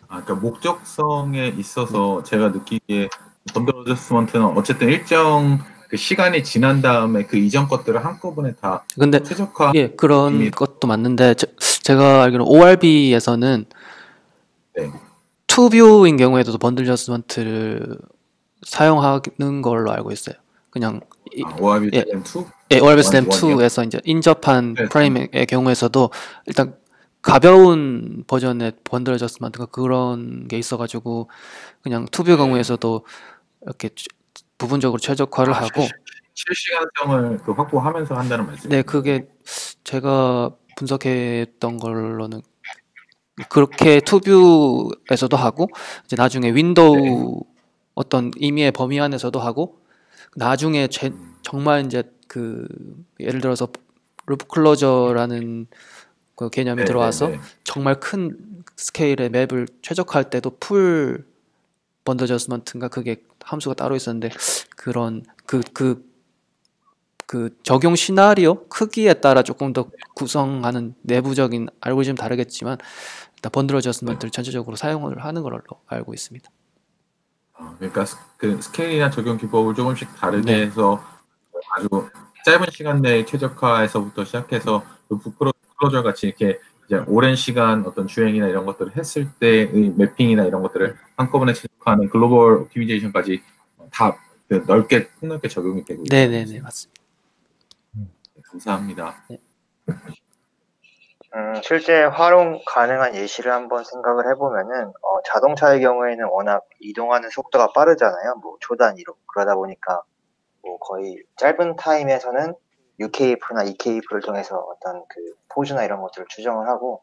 [SPEAKER 4] 그러니까 목적성에 있어서 제가 느끼기에 번들 어저스먼트는 어쨌든 일정 그 시간이 지난 다음에 그 이전 것들을 한꺼번에 다
[SPEAKER 1] 근데
[SPEAKER 4] 최적화.
[SPEAKER 1] 예, 그런 것도 맞는데 제가 알기로는 ORB에서는
[SPEAKER 4] 네.
[SPEAKER 1] 투뷰인 경우에도 번들 어저스먼트를 사용하는 걸로 알고 있어요. 그냥
[SPEAKER 4] ORB
[SPEAKER 1] 예,
[SPEAKER 4] 슬램 2?
[SPEAKER 1] 예, ORB 슬램 2에서 이제 인접한
[SPEAKER 4] 네.
[SPEAKER 1] 프레임의 경우에서도 일단 가벼운 버전의 번들 어저스먼트가 그런 게 있어가지고 그냥 투뷰 경우에서도 이렇게 부분적으로 최적화를 하고,
[SPEAKER 4] 실시간성을 그 확보하면서 한다는 말씀이죠.
[SPEAKER 1] 네, 그게 제가 분석했던 걸로는 그렇게 투뷰에서도 하고, 이제 나중에 윈도우 어떤 임의의 범위 안에서도 하고, 나중에 정말 이제 그 예를 들어서 루프 클로저라는 그 개념이 들어와서 정말 큰 스케일의 맵을 최적화할 때도 풀 번들 어저스먼트인가 그게 함수가 따로 있었는데, 그런 그 적용 시나리오 크기에 따라 조금 더 구성하는 내부적인 알고리즘 다르겠지만 일단 번들 어저스먼트를 전체적으로 사용을 하는 걸로 알고 있습니다.
[SPEAKER 4] 그러니까 그 스케일이나 적용 기법을 조금씩 다르게
[SPEAKER 1] 네.
[SPEAKER 4] 해서 아주 짧은 시간 내에 최적화에서부터 시작해서 루프 클로저 같이 이렇게 이제 오랜 시간 어떤 주행이나 이런 것들을 했을 때의 매핑이나 이런 것들을 한꺼번에 최적화하는 글로벌 옵티미제이션까지 다 넓게 폭넓게 적용이 되고 있다.
[SPEAKER 1] 네네네, 맞습니다.
[SPEAKER 4] 감사합니다.
[SPEAKER 1] 네.
[SPEAKER 5] 실제 활용 가능한 예시를 한번 생각을 해보면은 자동차의 경우에는 워낙 이동하는 속도가 빠르잖아요. 뭐 초 단위로. 그러다 보니까 뭐 거의 짧은 타임에서는 UKF나 EKF를 통해서 어떤 그 포즈나 이런 것들을 추정을 하고,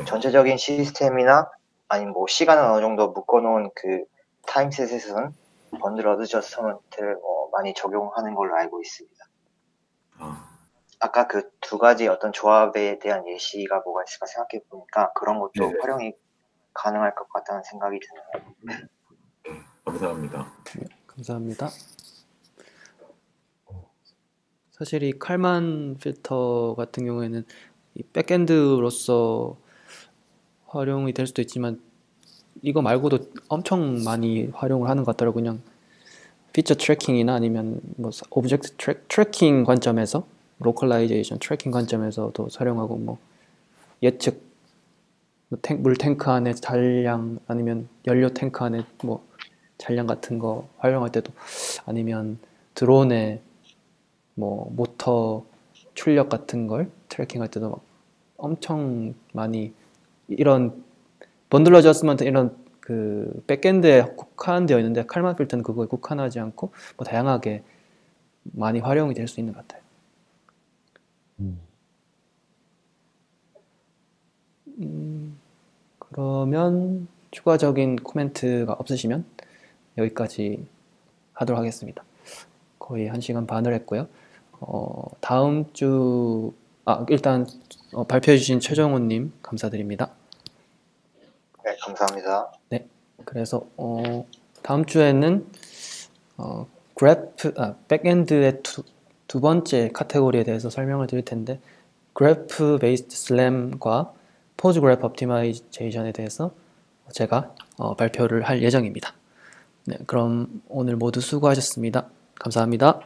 [SPEAKER 5] 전체적인 시스템이나 아니면 뭐 시간을 어느 정도 묶어놓은 그 타임셋에서는 번들 어드저스먼트를 많이 적용하는 걸로 알고 있습니다. 아까 그 두 가지 어떤 조합에 대한 예시가 뭐가 있을까 생각해 보니까 그런 것도 활용이 가능할 것 같다는 생각이 드네요.
[SPEAKER 4] 감사합니다.
[SPEAKER 1] 네, 감사합니다. 사실 이 칼만 필터 같은 경우에는 이 백엔드로서 활용이 될 수도 있지만 이거 말고도 엄청 많이 활용을 하는 것 같더라고요. 그냥 피처 트래킹이나 아니면 뭐 오브젝트 트래킹 관점에서, 로컬라이제이션 트래킹 관점에서도 사용하고, 뭐 예측 물 탱크 안에 잔량 아니면 연료 탱크 안에 뭐 잔량 같은 거 활용할 때도 아니면 드론의 뭐 모터 출력 같은 걸 트래킹할 때도 막 엄청 많이 이런 번들 어저스먼트 이런 그 백엔드에 국한되어 있는데 칼만 필터는 그거에 국한하지 않고 뭐 다양하게 많이 활용이 될 수 있는 것 같아요. 그러면 추가적인 코멘트가 없으시면 여기까지 하도록 하겠습니다. 거의 1시간 반을 했고요. 다음 주 일단 발표해 주신 최정훈님 감사드립니다.
[SPEAKER 5] 네, 감사합니다.
[SPEAKER 1] 네, 그래서 다음 주에는 백엔드의 두 번째 카테고리에 대해서 설명을 드릴 텐데 그래프 베이스드 슬램과 포즈 그래프 옵티마이제이션에 대해서 제가 발표를 할 예정입니다. 네, 그럼 오늘 모두 수고하셨습니다. 감사합니다.